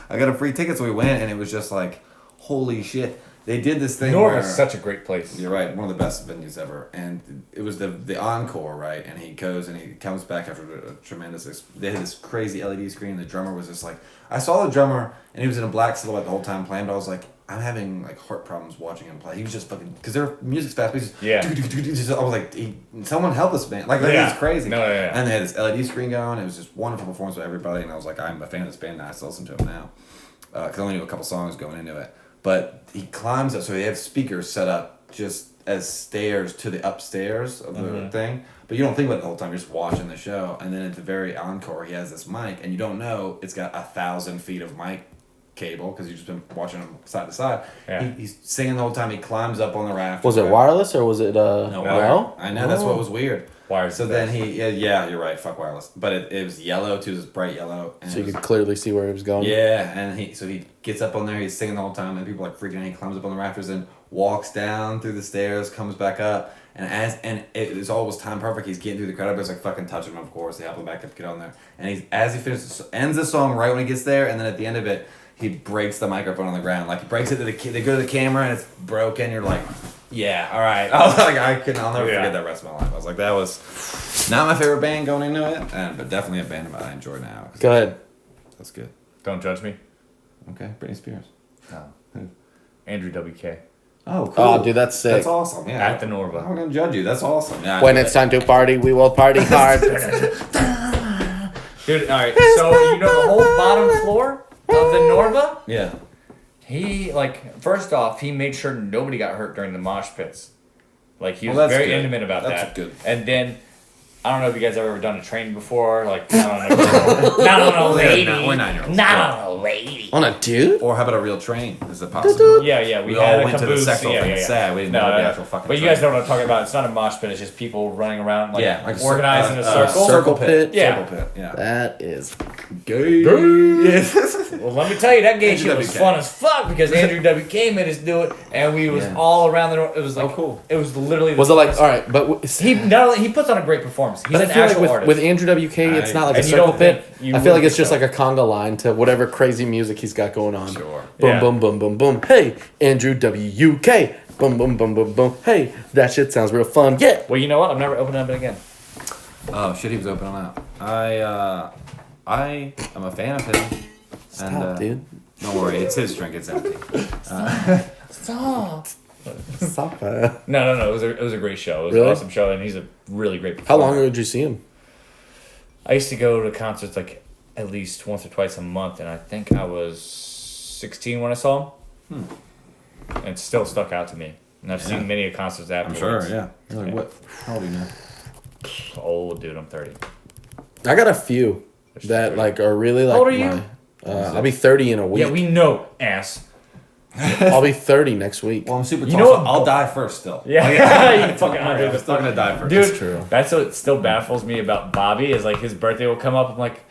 I got a free ticket, so we went, and it was just like, holy shit! They did this thing. Norva's where, such a great place. You're right, one of the best venues ever, and it was the encore, right? And he goes and he comes back after a tremendous. They had this crazy LED screen. The drummer was just like, I saw the drummer, and he was in a black silhouette the whole time playing. But I was like, I'm having like heart problems watching him play. He was just fucking because their music's fast. But I was like, someone help this man! Like Yeah. it's crazy. No. And they had this LED screen going. It was just wonderful performance by everybody, and I was like, I'm a fan of this band. And I still listen to him now because I only knew a couple songs going into it. But he climbs up, so they have speakers set up just as stairs to the upstairs of the thing. But you don't think about it the whole time. You're just watching the show, and then at the very encore, he has this mic, and you don't know it's got 1,000 feet of mic cable because you've just been watching him side to side. Yeah. He's singing the whole time. He climbs up on the raft. Was it wireless or was it No, no? I know that's what was weird. Wires So the then best. yeah, you're right. Fuck wireless. But it was yellow too. It was bright yellow. And So it you was, could clearly see where he was going. yeah, and he gets up on there. He's singing the whole time, and people are like freaking out. He climbs up on the rafters and walks down through the stairs, comes back up, and it was always time perfect. He's getting through the crowd. Everybody's like fucking touching him. Of course, they help him back up, get on there, and as he finishes, ends the song right when he gets there, and then at the end of it, he breaks the microphone on the ground. Like he breaks it to they go to the camera and it's broken. You're like, yeah, all right. I was like, I'll never forget that rest of my life. I was like, that was not my favorite band going into it, but definitely a band that I enjoy now. Go ahead. That's good. Don't judge me. Okay, Britney Spears. No. Andrew WK. Oh, cool. Oh, dude, that's sick. That's awesome. Yeah. At the Norva. I'm gonna judge you. That's awesome. Yeah. When it's time to party, we will party hard. Dude, alright, so you know the whole bottom floor of the Norva? Yeah. He, first off, he made sure nobody got hurt during the mosh pits. Like, he was Well, that's very good. intimate about That's that. good. And then, I don't know if you guys have ever done a training before, not on a lady. We're 9-year-olds. Not on a lady. On a dude? Or how about a real train? Is it possible? Yeah, We had all a went to the caboose. sexual yeah, thing. yeah, yeah. Sad. We didn't know the actual fucking But you train. guys know what I'm talking about. It's not a mosh pit. It's just people running around, Like organized in a circle. Circle pit. Yeah. Circle pit. Yeah. That is Gay. Well, let me tell you, that gay Andrew shit was WK. fun as fuck because Andrew WK made us do it, and we was all around the. It was like, Oh, cool. It was literally. Was it like all right? But He not only he puts on a great performance. He's I an feel like actual artist. with Andrew WK, it's not like a And you circle don't pit. think you I feel like would it's just think like a conga line to whatever crazy music he's got going on. Sure. Boom, Yeah. boom, boom, boom, boom. Hey, Andrew WK. Boom, boom, boom, boom, boom. Hey, that shit sounds real fun. Yeah. Well, you know what? I'm never opening up it again. Oh shit, he was opening up. I am a fan of his. Stop, dude. Don't worry, it's his drink. It's empty. Stop. Stop. No. It was a great show. It was Really? an awesome show, and he's a really great How performer. long ago did you see him? I used to go to concerts at least once or twice a month, and I think I was 16 when I saw him. And it still stuck out to me. And I've seen many concerts I'm afterwards. sure. Yeah. You're like, what? How old are you now? Old dude, I'm 30. I got a few that like are really like How old are my. you? I'll be 30 in a week. Yeah, we know, ass. I'll be 30 next week. Well, I'm super tall. You know so what? I'll die first still. Yeah, Like, you fucking I'm Andre still gonna die first. Dude, That's true. that's what still baffles me about Bobby is like his birthday will come up. I'm like,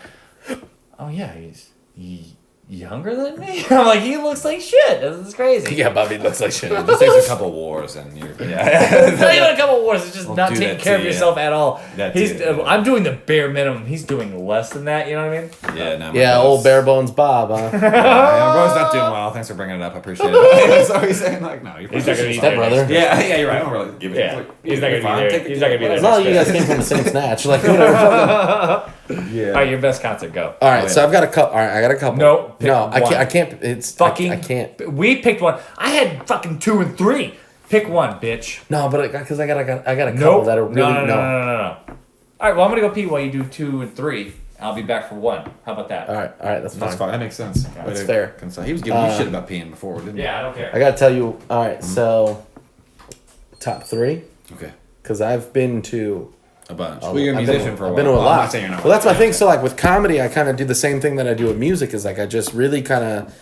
oh yeah, he's younger than me. I'm like, he looks like shit. This is crazy. Yeah, Bobby looks like shit. It just takes a couple wars and you're. It's not even a couple wars. It's just We'll not do taking that care of to you. yourself at all. That to He's. you, yeah. I'm doing the bare minimum. He's doing less than that. You know what I mean? Yeah, no. Yeah, old bare bones Bob, huh? Yeah, bro's not doing well. Thanks for bringing it up. I appreciate it. So he's saying like, no, you're He's not gonna be Step there. brother. Yeah, you're right. I don't really give it. Yeah. Like, He's not gonna be fine, there. take it, He's not gonna be there. As long as you guys came from the same snatch, like whatever. Yeah. All right, your best concert. Go. All right, Oh, so yeah. I've got a couple. All right, I got a couple. No, pick no, I one. can't. I can't. It's Fucking. I can't. We picked one. I had fucking 2 and 3. Pick one, bitch. No, but because I got a couple Nope. that are really no. All right, well I'm gonna go pee while you do 2 and 3. I'll be back for 1. How about that? All right, that's fine. That's fine. That makes sense. That's fair. He was giving you shit about peeing before, didn't he? Yeah, I don't care. I gotta tell you. All right, so top 3 Okay. because I've been to. A bunch. I've Well, you're a been- musician for a while. I've been to a Well, I'm lot. not saying you're not. Well, that's my thing. So like with comedy, I kind of do the same thing that I do with music. Is like I just really kind of,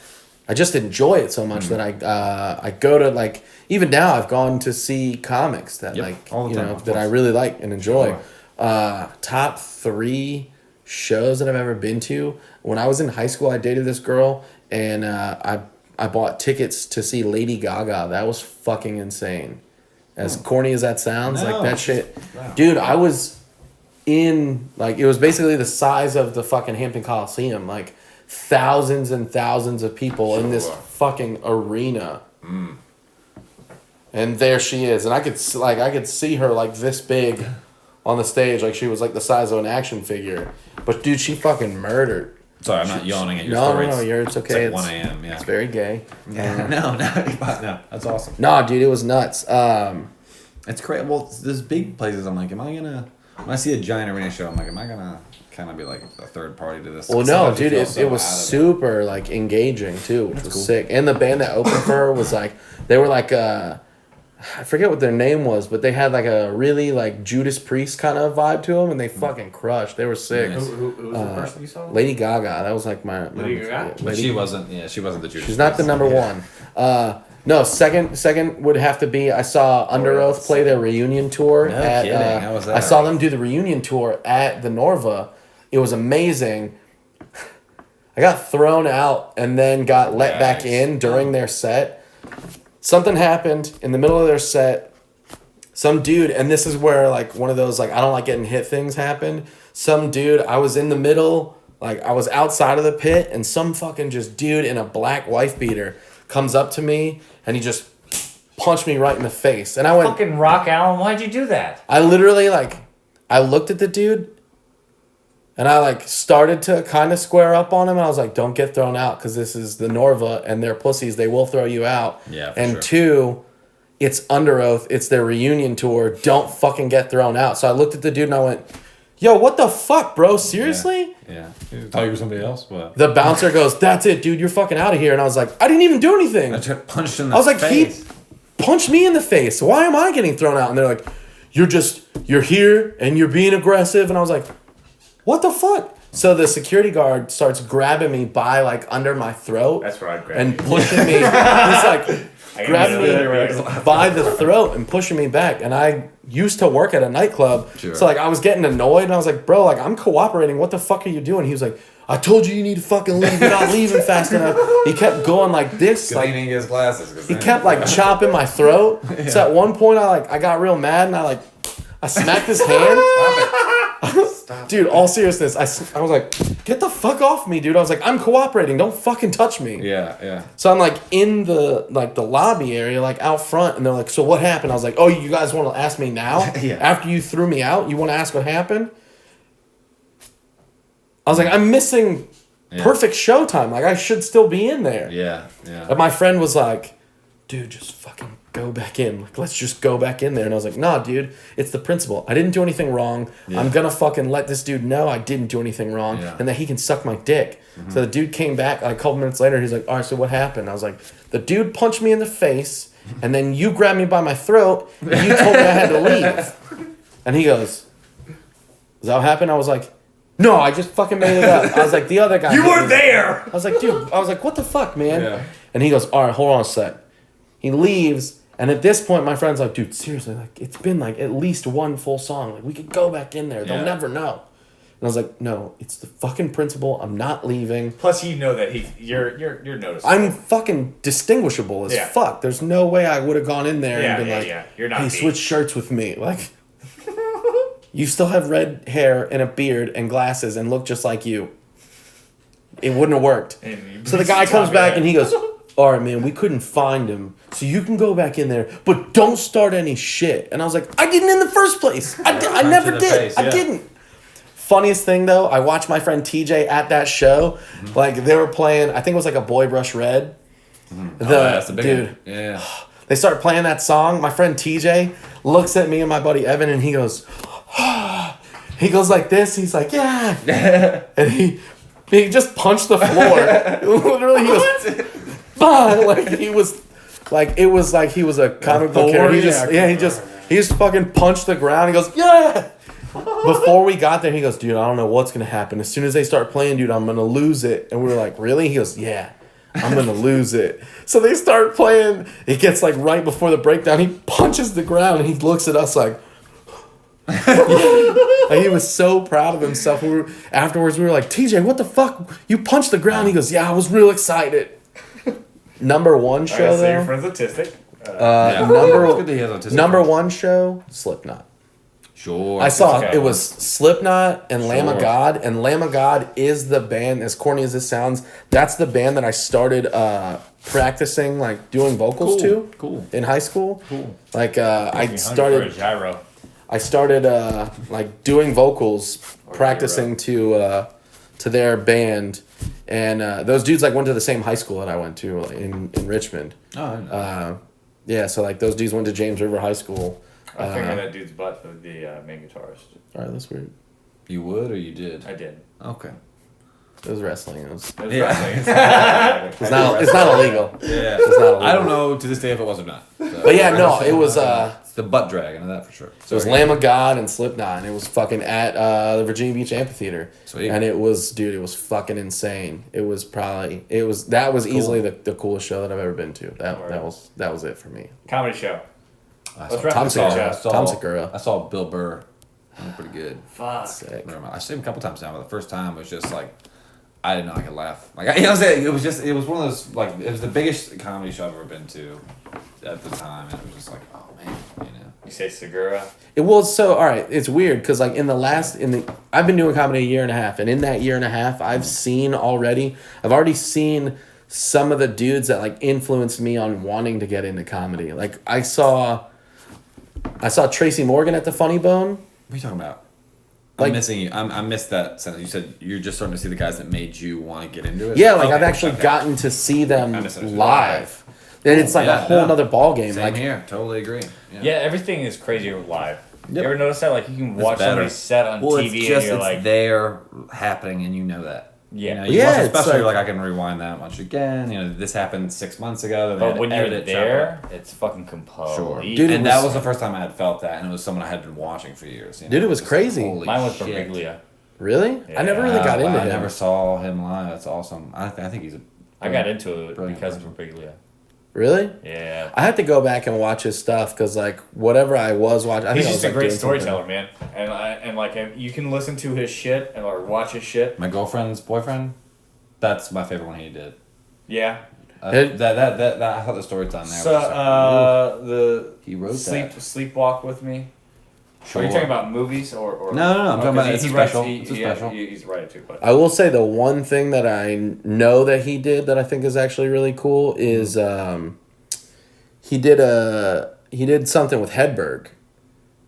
I just enjoy it so much that I go to like even now I've gone to see comics that Yep, like all the you time, know of that I course. really like and enjoy. Sure. Top 3 shows that I've ever been to. When I was in high school, I dated this girl and I bought tickets to see Lady Gaga. That was fucking insane. As corny as that sounds, No. like that shit. Wow. Dude, I was in, like, it was basically the size of the fucking Hampton Coliseum. Like, thousands and thousands of people in this Sure. fucking arena. And there she is. And I could see her, like, this big on the stage. Like, she was, like, the size of an action figure. But, dude, she fucking murdered. Sorry, I'm not yawning at your No, stories. it's okay. It's like 1 a.m. Yeah. It's very gay. Yeah. No. That's awesome. Nah, dude, it was nuts. It's crazy. Well, there's big places. I'm like, when I see a giant arena show, I'm like, am I gonna kind of be like a third party to this? Well, no, Sometimes you dude, feel so it was out of super like engaging too, which was cool. sick. And the band that opened for her was like, they were like, I forget what their name was, but they had like a really like Judas Priest kind of vibe to them, and they fucking crushed. They were sick. Nice. Who was the person you saw? Lady Gaga, that was like my Lady Gaga? But she wasn't. Yeah, she wasn't the Judas. She's not the Priest. number Yeah. one. No, second would have to be. I saw Under yeah, Oath play their reunion tour No at. kidding. How was that? I saw them do the reunion tour at the Norva. It was amazing. I got thrown out and then got let back Nice. in during their set. Something happened in the middle of their set. Some dude, and this is where like one of those like I don't like getting hit things happened. Some dude, I was in the middle, like I was outside of the pit, and some fucking just dude in a black wife beater comes up to me and he just punched me right in the face. And I went, Fucking Rock Allen, why'd you do that? I literally like, I looked at the dude and I like started to kind of square up on him. And I was like, don't get thrown out because this is the Norva and they're pussies. They will throw you out. Yeah, for and sure. 2, it's Under Oath. It's their reunion tour. Don't fucking get thrown out. So I looked at the dude and I went, yo, what the fuck, bro? Seriously? Yeah. Thought you were somebody else, but The bouncer goes, that's it, dude. You're fucking out of here. And I was like, I didn't even do anything. I just punched in the I was like, face. he punched me in the face. Why am I getting thrown out? And they're like, you're here and you're being aggressive. And I was like, what the fuck? So the security guard starts grabbing me by like under my throat That's where I'd grab and you. pushing me. He's like I grabbing gotta me by the throat and pushing me back. And I used to work at a nightclub. Sure. So like I was getting annoyed and I was like, bro, like I'm cooperating. What the fuck are you doing? He was like, I told you need to fucking leave. You're not leaving fast enough. He kept going like this. Good Like, thing he didn't get his glasses. he kept like chopping my throat. So at one point I got real mad and I smacked his hand. Dude, all seriousness, I was like, get the fuck off me, dude. I was like, I'm cooperating. Don't fucking touch me. Yeah. So I'm like in the lobby area, like out front, and they're like, so what happened? I was like, oh, you guys want to ask me now? Yeah. After you threw me out, you want to ask what happened? I was like, I'm missing perfect showtime. Like I should still be in there. Yeah. And my friend was like, dude, just fucking go back in. Like, let's just go back in there. And I was like, nah, dude, it's the principle. I didn't do anything wrong. Yeah. I'm going to fucking let this dude know I didn't do anything wrong Yeah. and that he can suck my dick. So the dude came back like a couple minutes later. He's like, all right, so what happened? I was like, the dude punched me in the face and then you grabbed me by my throat and you told me I had to leave. And he goes, is that what happened? I was like, No, I just fucking made it up. I was like, the other guy. You hit were me. there. I was like, dude. I was like, what the fuck, man? Yeah. And he goes, all right, hold on a sec. He leaves, and at this point, my friend's like, dude, seriously, like it's been like at least one full song. Like we could go back in there. They'll Yeah. never know. And I was like, no, it's the fucking principal. I'm not leaving. Plus, you know that you're noticeable. I'm fucking distinguishable as Yeah. fuck. There's no way I would have gone in there Yeah, and been yeah, like, yeah. You're not hey, me. switch shirts with me. Like, you still have red hair and a beard and glasses and look just like you. It wouldn't have worked. So the guy comes back and he goes, all right, man, we couldn't find him. So you can go back in there, but don't start any shit. And I was like, I didn't in the first place. I never the did. face, I yeah. didn't. Funniest thing though, I watched my friend TJ at that show. Like they were playing, I think it was like a Boy Brush Red. That's a big Dude, one. Yeah. they start playing that song. My friend TJ looks at me and my buddy Evan and he goes, he goes like this. He's like, yeah. And he just punched the floor. Literally, he goes, bah! Like he was, like it was like he was a comic book Thor, character. He just fucking punched the ground. He goes, yeah. Before we got there, he goes, dude, I don't know what's gonna happen. As soon as they start playing, dude, I'm gonna lose it. And we were like, really? He goes, yeah. I'm gonna lose it. So they start playing. It gets like right before the breakdown. He punches the ground and he looks at us like, like he was so proud of himself. Afterwards, we were like, TJ, what the fuck? You punched the ground. He goes, yeah, I was real excited. Number one show Alright, so your though. friend's autistic. Yeah. It's good that he has autistic Number friends. one show, Slipknot. Sure. I saw okay. it was Slipknot and Lamb of Sure. God, and Lamb of God is the band. As corny as this sounds, that's the band that I started practicing, like doing vocals to. Cool. In high school. Cool. Like I 300 started. for a gyro. I started like doing vocals, practicing to their band, and those dudes like went to the same high school that I went to like, in Richmond. Oh, I know. Yeah, so like those dudes went to James River High School. I fingered that dude's butt with the main guitarist. All right, that's weird. You would or you did? I did. Okay. It was wrestling. It was. It was Yeah. wrestling. It's not. It's not illegal. Yeah. It's not illegal. I don't know to this day if it was or not. So. But yeah, no, it was. It's the butt drag, I know that for sure. It was Lamb of God and Slipknot, and it was fucking at the Virginia Beach Amphitheater. Sweet. And it was, dude, it was fucking insane. That was easily the coolest show that I've ever been to. That was it for me. Comedy show. I Let's saw, wrap Tom this all Segura. up. Tom Segura. I saw Bill Burr. He was pretty good. Fuck. Sick. I've seen him a couple times now, but the first time was just like, I didn't know I could laugh. Like, you know what I'm saying? It was one of those, like, it was the biggest comedy show I've ever been to at the time. And it was just like, oh man, you know. You say Segura? It was so all right. It's weird because like I've been doing comedy a year and a half, and in that year and a half, I've already seen some of the dudes that like influenced me on wanting to get into comedy. Like I saw Tracy Morgan at the Funny Bone. What are you talking about? Like- I'm missing you. I missed that sentence. You said you're just starting to see the guys that made you want to get into it? Yeah, like I've Okay, actually okay. gotten to see them I misunderstood. live. And it's like a Yeah, whole no. nother ball game. Same Like here. Totally agree. Yeah, everything is crazy live. Yep. You ever notice that? Like you can It's watch better. somebody set on Well, TV it's just and you're it's like, there happening, and you know that. Yeah. You know, you Yeah, watch a it's special, you're like- like, I can rewind that much again. You know, this happened 6 months ago. Then they but had when to you're edit it, there, it's fucking compelling. Sure. Dude, it and that was- was the first time I had felt that, and it was someone I had been watching for years. You know? Dude, it was Just crazy. holy Mine was shit. Berbiglia. really? I never really Yeah, got into wow, him. I never saw him live. That's awesome. I think he's a. I got into it Brilliant because of person. Berbiglia. Really? Yeah. I had to go back and watch his stuff because like whatever I was watching, I He's think I just was, a like, great doing something. storyteller, man. And like you can listen to his shit or watch his shit. My girlfriend's boyfriend. That's my favorite one he did. Yeah. It- That I thought the storytelling there So was just like, the he wrote that. Sleepwalk with me. Sure. Are you talking about movies or No, I'm talking about- because it's a he writes- special. he- It's a yeah, special. he's right too, but I will say the one thing that I know that he did that I think is actually really cool is he did something with Hedberg,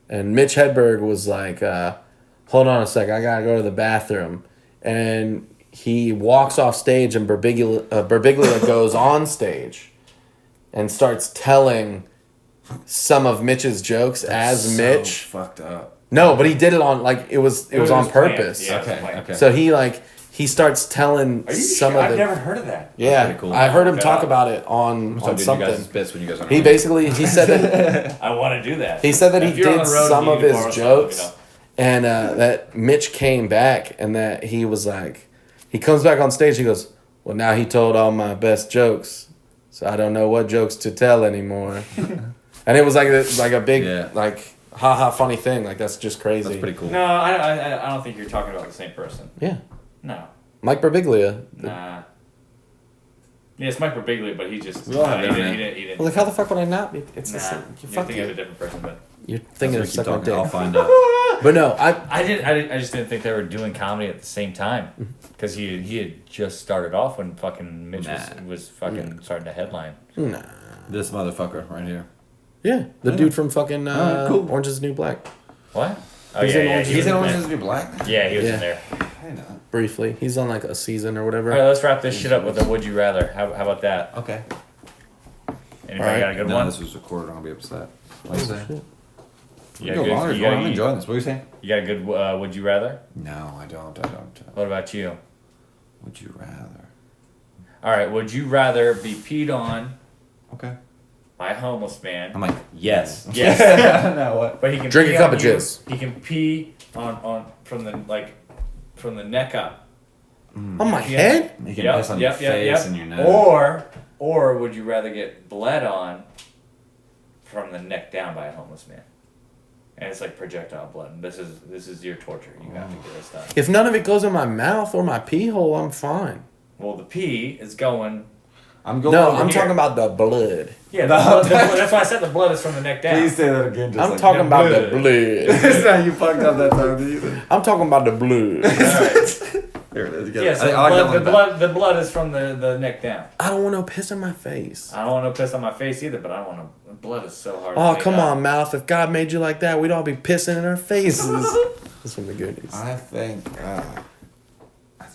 and Mitch Hedberg was like, "Hold on a sec, I gotta go to the bathroom," and he walks off stage, and Berbiglia goes on stage, and starts telling some of Mitch's jokes as so Mitch. fucked up. No, but he did it on like it was on his plan. purpose. Yeah. Okay. So he starts telling are you some sure? of I've the never heard of that. yeah. pretty cool. I heard him Yeah. talk about it on So did you something. guys' bits when you guys are He basically he said that I want to do that. he said that he If you're on did the road some and of you his borrow something, let me jokes, And that Mitch came back, and that he was like, he comes back on stage. He goes, "Well, now he told all my best jokes, so I don't know what jokes to tell anymore." And it was like a big like haha funny thing. Like that's just crazy. That's pretty cool. No, I don't think you're talking about the same person. Yeah, No. Mike Birbiglia. Nah. Yeah, it's Mike Birbiglia, but he just We all have he internet. didn't. Like how the fuck would I not be? It's the Nah, same. you're Fuck thinking of a you. different person, but You're thinking of Keep sucking my talking. I'll dick. find out. But no, I just didn't think they were doing comedy at the same time because he had just started off when fucking Mitch was fucking starting to headline. nah. This motherfucker right here. Yeah, the dude from fucking cool. Orange Is the New Black. What? Oh He's in Orange- he He's was in in Orange there. Is the New Black? Yeah, he was Yeah. in there. I know. Briefly, he's on like a season or whatever. All right, let's wrap this shit up with a would you rather. How about that? Okay. Anybody All right. got a good No, one? this was recorded. I'll be upset. What are you saying? You Go got, longer. good, you, I'm got, you, enjoying this. What are you saying? you got a good would you rather? No, I don't. What about you? Would you rather? All right, would you rather be peed on Okay. by a homeless man? I'm like, yes. Yes. No, what? But he can Drink pee a cup on of you. jizz. He can pee on from the neck up. On my Yeah. head? You can piss on your face and your nose. Or would you rather get bled on from the neck down by a homeless man? And it's like projectile blood. And this is your torture. You have to get this done. If none of it goes in my mouth or my pee hole, I'm fine. Well, the pee is going. I'm going No, over I'm here. talking about the blood. Yeah, the blood, that's why I said the blood is from the neck down. Please say that again. Just I'm like talking that. about the blood. blood. It's not you fucked up that time, did you? I'm talking about the blood. Alright. There it is. You got Yeah, it. so I like that one better. the blood is from the neck down. I don't want no piss in my face. I don't want to piss on my face either, but I don't want to. Blood is so hard. Oh, to come clean up. on, mouth. If God made you like that, we'd all be pissing in our faces. That's from the Goonies. I think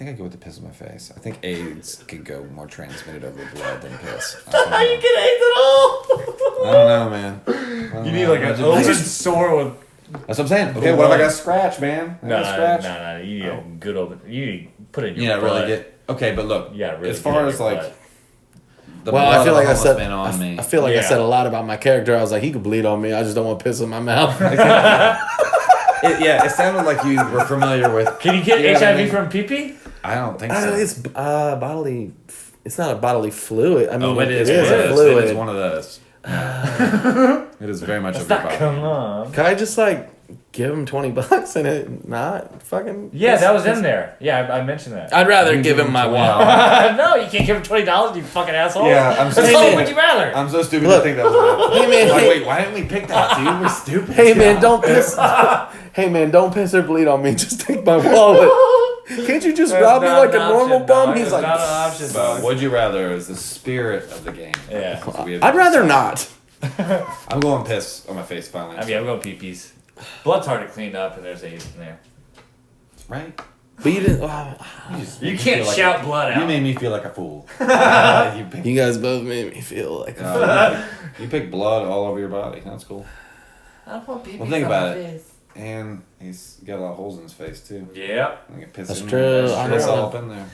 I go with the piss in my face. I think AIDS can go more transmitted over blood than piss. How you get AIDS at all? I don't know, man. I don't You know. need like an Imagine- open sore with. That's what I'm saying. Okay, what if I got a scratch, man? I got a scratch. No. You need a good open. You need to put it in your Yeah, blood. really get. Okay, but look. Yeah, really. as get far it in as your like blood. the Well, blood I feel of like a I homeless said. man on me. I feel like I Yeah. said a lot about my character. I was like, he could bleed on me. I just don't want piss in my mouth. It sounded like you were familiar with. Can you get Yeah, HIV I mean- from pee-pee? I don't think I so. don't know, it's bodily. It's not a bodily fluid. I mean, Oh, it is. a It is. fluid. It is one of those. It is very much of your body. Come on. Can I just like give him $20 and it not fucking? Yeah, that was in there. Yeah, I mentioned that. I'd rather You give give him him my $20. wallet. No, you can't give him $20, you fucking asshole. Yeah, I'm so That's all stupid. would you rather? I'm so stupid Look. to think that was Hey man, like, hey, wait, why didn't we pick that, dude? We're stupid. hey man, don't piss. Hey man, don't piss or bleed on me. Just take my wallet. Can't you just That's rob me not like a an normal option, bum? dog. He's It's like, not an option, But dog. would you rather is the spirit of the game. Yeah. So we have- I'd rather not. I'm going piss on my face finally. I mean, I'm going pee-pees. Blood's hard to clean up, and there's AIDS in there. right? But you didn't. You can't shout blood You out. made me feel like a fool. you picked, You guys both made me feel like. you picked blood all over your body. That's cool. I don't want pee-pees Well, think on about my it. face. And he's got a lot of holes in his face too. Yep. I get piss That's in true. There. I Piss know. all up in there.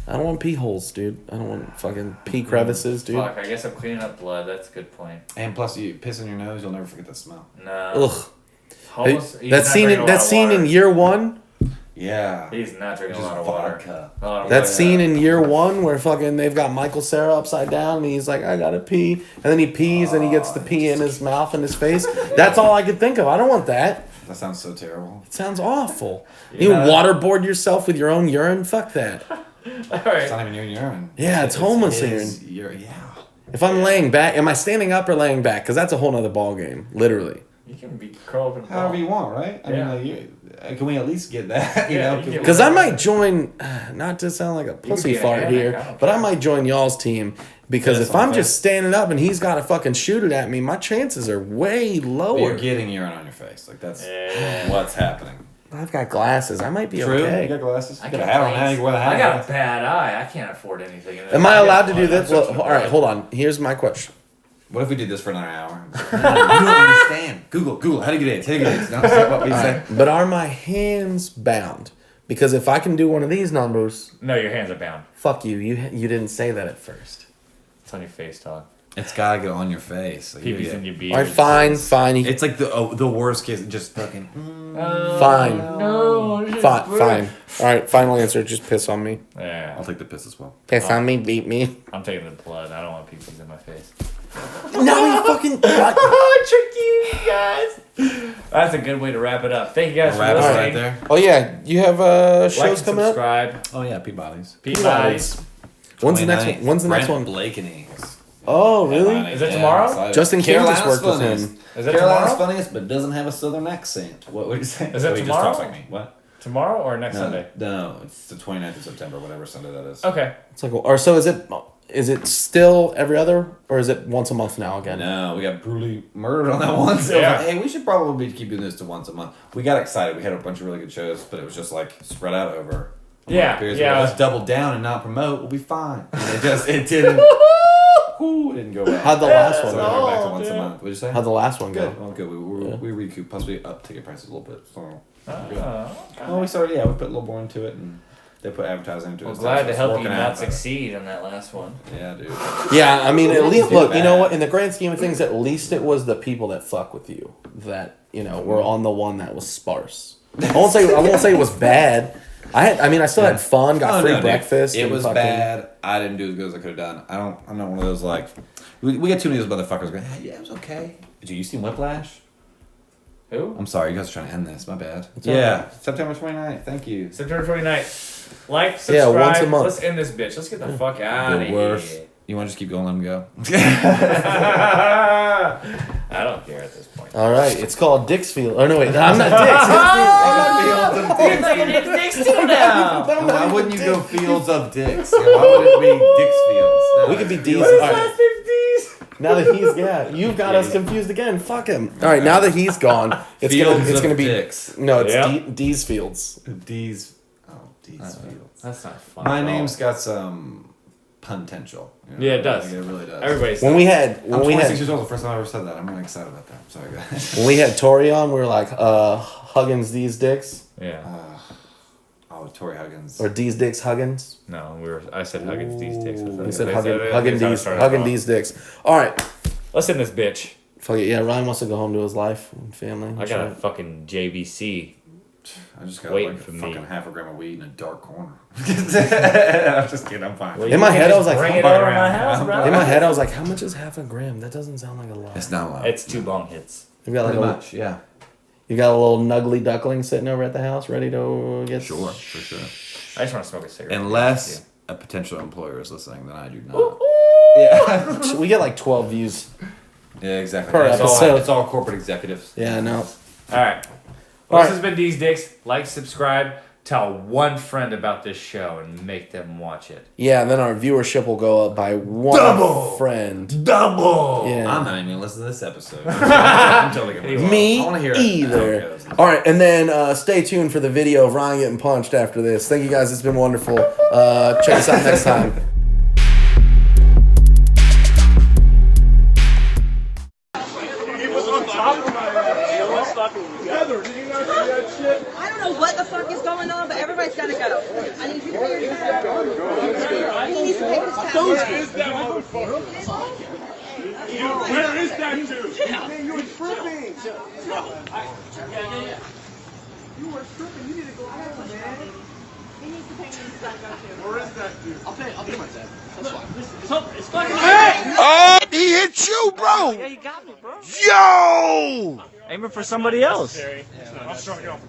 I don't want pee holes, dude. I don't want fucking pee crevices, dude. Fuck, I guess I'm cleaning up blood. That's a good point. And plus, you piss in your nose, you'll never forget that smell. No. Ugh. Homeless, he's That not scene. drinking a lot That of scene water. in year one. Yeah. He's not drinking Just a lot of water. vodka. A lot of That water. scene in year one where fucking they've got Michael Cera upside down and he's like, I gotta pee. And then he pees and he gets the pee in his mouth and his face. That's all I could think of. I don't want that. That sounds so terrible. It sounds awful. You Yeah. waterboard yourself with your own urine? Fuck that. All It's right. not even your urine. Yeah, it's homeless his urine. urine. Yeah. If I'm laying back, am I standing up or laying back? Because that's a whole nother ball game, literally. You can be curled up in a However ball. you want, right? I Yeah. mean, can we at least get that? You Yeah, know, you Can get we- Because I might join, not to sound like a be pussy in a fart hammock, I here, don't but I care. might join y'all's team. Because That's if I'm okay. just standing up and he's got to fucking shoot it at me, my chances are way But lower. you're getting urine on your face. Like that's Yeah. what's happening. I've got glasses. I might be True. okay. You got glasses. I You got got a hat on now. You can wear the hat. I got a bad eye. I can't afford anything. Am I allowed to do I'm this? Well, searching all right, blood. hold on. Here's my question. What if we did this for another hour? You don't understand. Google. How to get AIDS? How to get AIDS? No, stop what we say. But are my hands bound? Because if I can do one of these numbers, No, your hands are bound. fuck you. You didn't say that at first. It's on your face, dog. It's gotta get on your face. Like, Peepees in your beard. All right, fine. It's like the worst case. Just fucking. Fine. No. Fine. All right, final answer. Just piss on me. Yeah. I'll take the piss as well. Piss on me, beat me. I'm taking the blood. I don't want peepees in my face. No, you fucking. I tricked you guys. That's a good way to wrap it up. Thank you guys for Wrap it listening. right there. Oh yeah, you have shows Like and coming up. subscribe. Oh yeah, Peabody's. Peabody's. When's the next one? When's the next Brent one? Blakeney's. Oh really? Is it tomorrow? Justin Kim just worked with him. Is that Carolina's tomorrow? funniest, but doesn't have a southern accent. What would you say? Is that Oh, he just tomorrow? talks like me. What? Tomorrow or next Sunday? No, it's the 29th of September, whatever Sunday that is. Okay. It's like, or so is it still every other, or is it once a month now again? No, we got brutally murdered on that one. So Yeah. like, hey, we should probably keep doing this to once a month. We got excited. We had a bunch of really good shows, but it was just like spread out over. a Yeah, month period. yeah. Let's double down and not promote. We'll be fine. And it didn't. It didn't go well. How'd the last So one we go? went back to once a month. What'd you say? How'd the last one Good. go? Well, good. We recouped. Plus, we upped ticket prices a little bit. So. Oh, Well, we started. Yeah, we put a little more into it, and they put advertising into it. well, so glad it's to help you working not out better. succeed in that last one. Yeah, dude. Yeah, I mean, at least Too look. You know bad. what? In the grand scheme of things, at least it was the people that fuck with you that were on the one that was sparse. I won't say it was bad. I still had fun. Got free dude. breakfast. It and was fucking- bad. I didn't do as good as I could have done. I'm not one of those like. We get too many of those motherfuckers going. Hey, yeah, it was okay. Did you see Whiplash? Who? I'm sorry, you guys are trying to end this. My bad. It's Yeah, alright. September 29th. Thank you. September 29th. Like, Yeah, subscribe. once a month. Let's end this bitch. Let's get the fuck out of The here. worst. You want to just keep going? Let them go. I don't care at this point. All right, it's called Dixfield. Oh no, wait, I'm not Dix. Why wouldn't you go Fields of Dicks? Yeah, why would it be Dixfields? No, We could be it's D's. Fields of All right. Now that you've got us confused again. Fuck him. All right, now that he's gone, it's Fields gonna of be Dicks. no, it's Yep. D's Fields. D's. Oh, D's Fields. That's not fun. My at all. name's got some potential. Yeah, it does. Like, it really does. Everybody's. When we had I'm 26 years old. The first time I ever said that. I'm really excited about that. Sorry, guys. when we had Tori on, we were like, Huggins D's Dicks Yeah. Oh, Tori Huggins. or D's Dicks Huggins. No, I said Huggins D's dicks. We said Huggin D's Dicks. All right, Let's end this bitch. fuck it. Yeah, Ryan wants to go home to his life and family. and I got a shit. fucking JVC. I just got waiting like a for me. fucking half a gram of weed in a dark corner. I'm just kidding. I'm fine. Well, In my you can head, I just was like, bring how it about over to my around? house, bro. In my head, I was like, how much is half a gram? That doesn't sound like a lot. It's not loud. It's 2 bong hits. You got like pretty a, much. Yeah. you got a little nuggly duckling sitting over at the house, ready to get. Sure, for sure. I just want to smoke a cigarette. Unless a potential employer is listening, then I do not. Yeah. We get like 12 views. Yeah, exactly. Per episode. It's all corporate executives. Yeah, no. All right. All This right. has been D's Dicks. Like, subscribe, tell one friend about this show, and make them watch it. Yeah, and then our viewership will go up by one Double! friend. Double. Yeah. I'm not even gonna listen to this episode. I'm totally gonna. Me I wanna hear it. either. How it goes. All right, and then stay tuned for the video of Ryan getting punched after this. Thank you guys. It's been wonderful. Check us out next time. I don't know what the fuck is going on, but everybody's gotta go. I need you to pay your tab. He needs to pay his tab. Where is that motherfucker? Where is that dude? Man, you were tripping. You were tripping. You need to go home, man. He needs to pay his tab. Where is that dude? I'll pay my tab. That's fine. It's fucking. Oh, he hit you, bro. Yeah, you got me, bro. Yo. Aiming for somebody else. I'm trying to get off.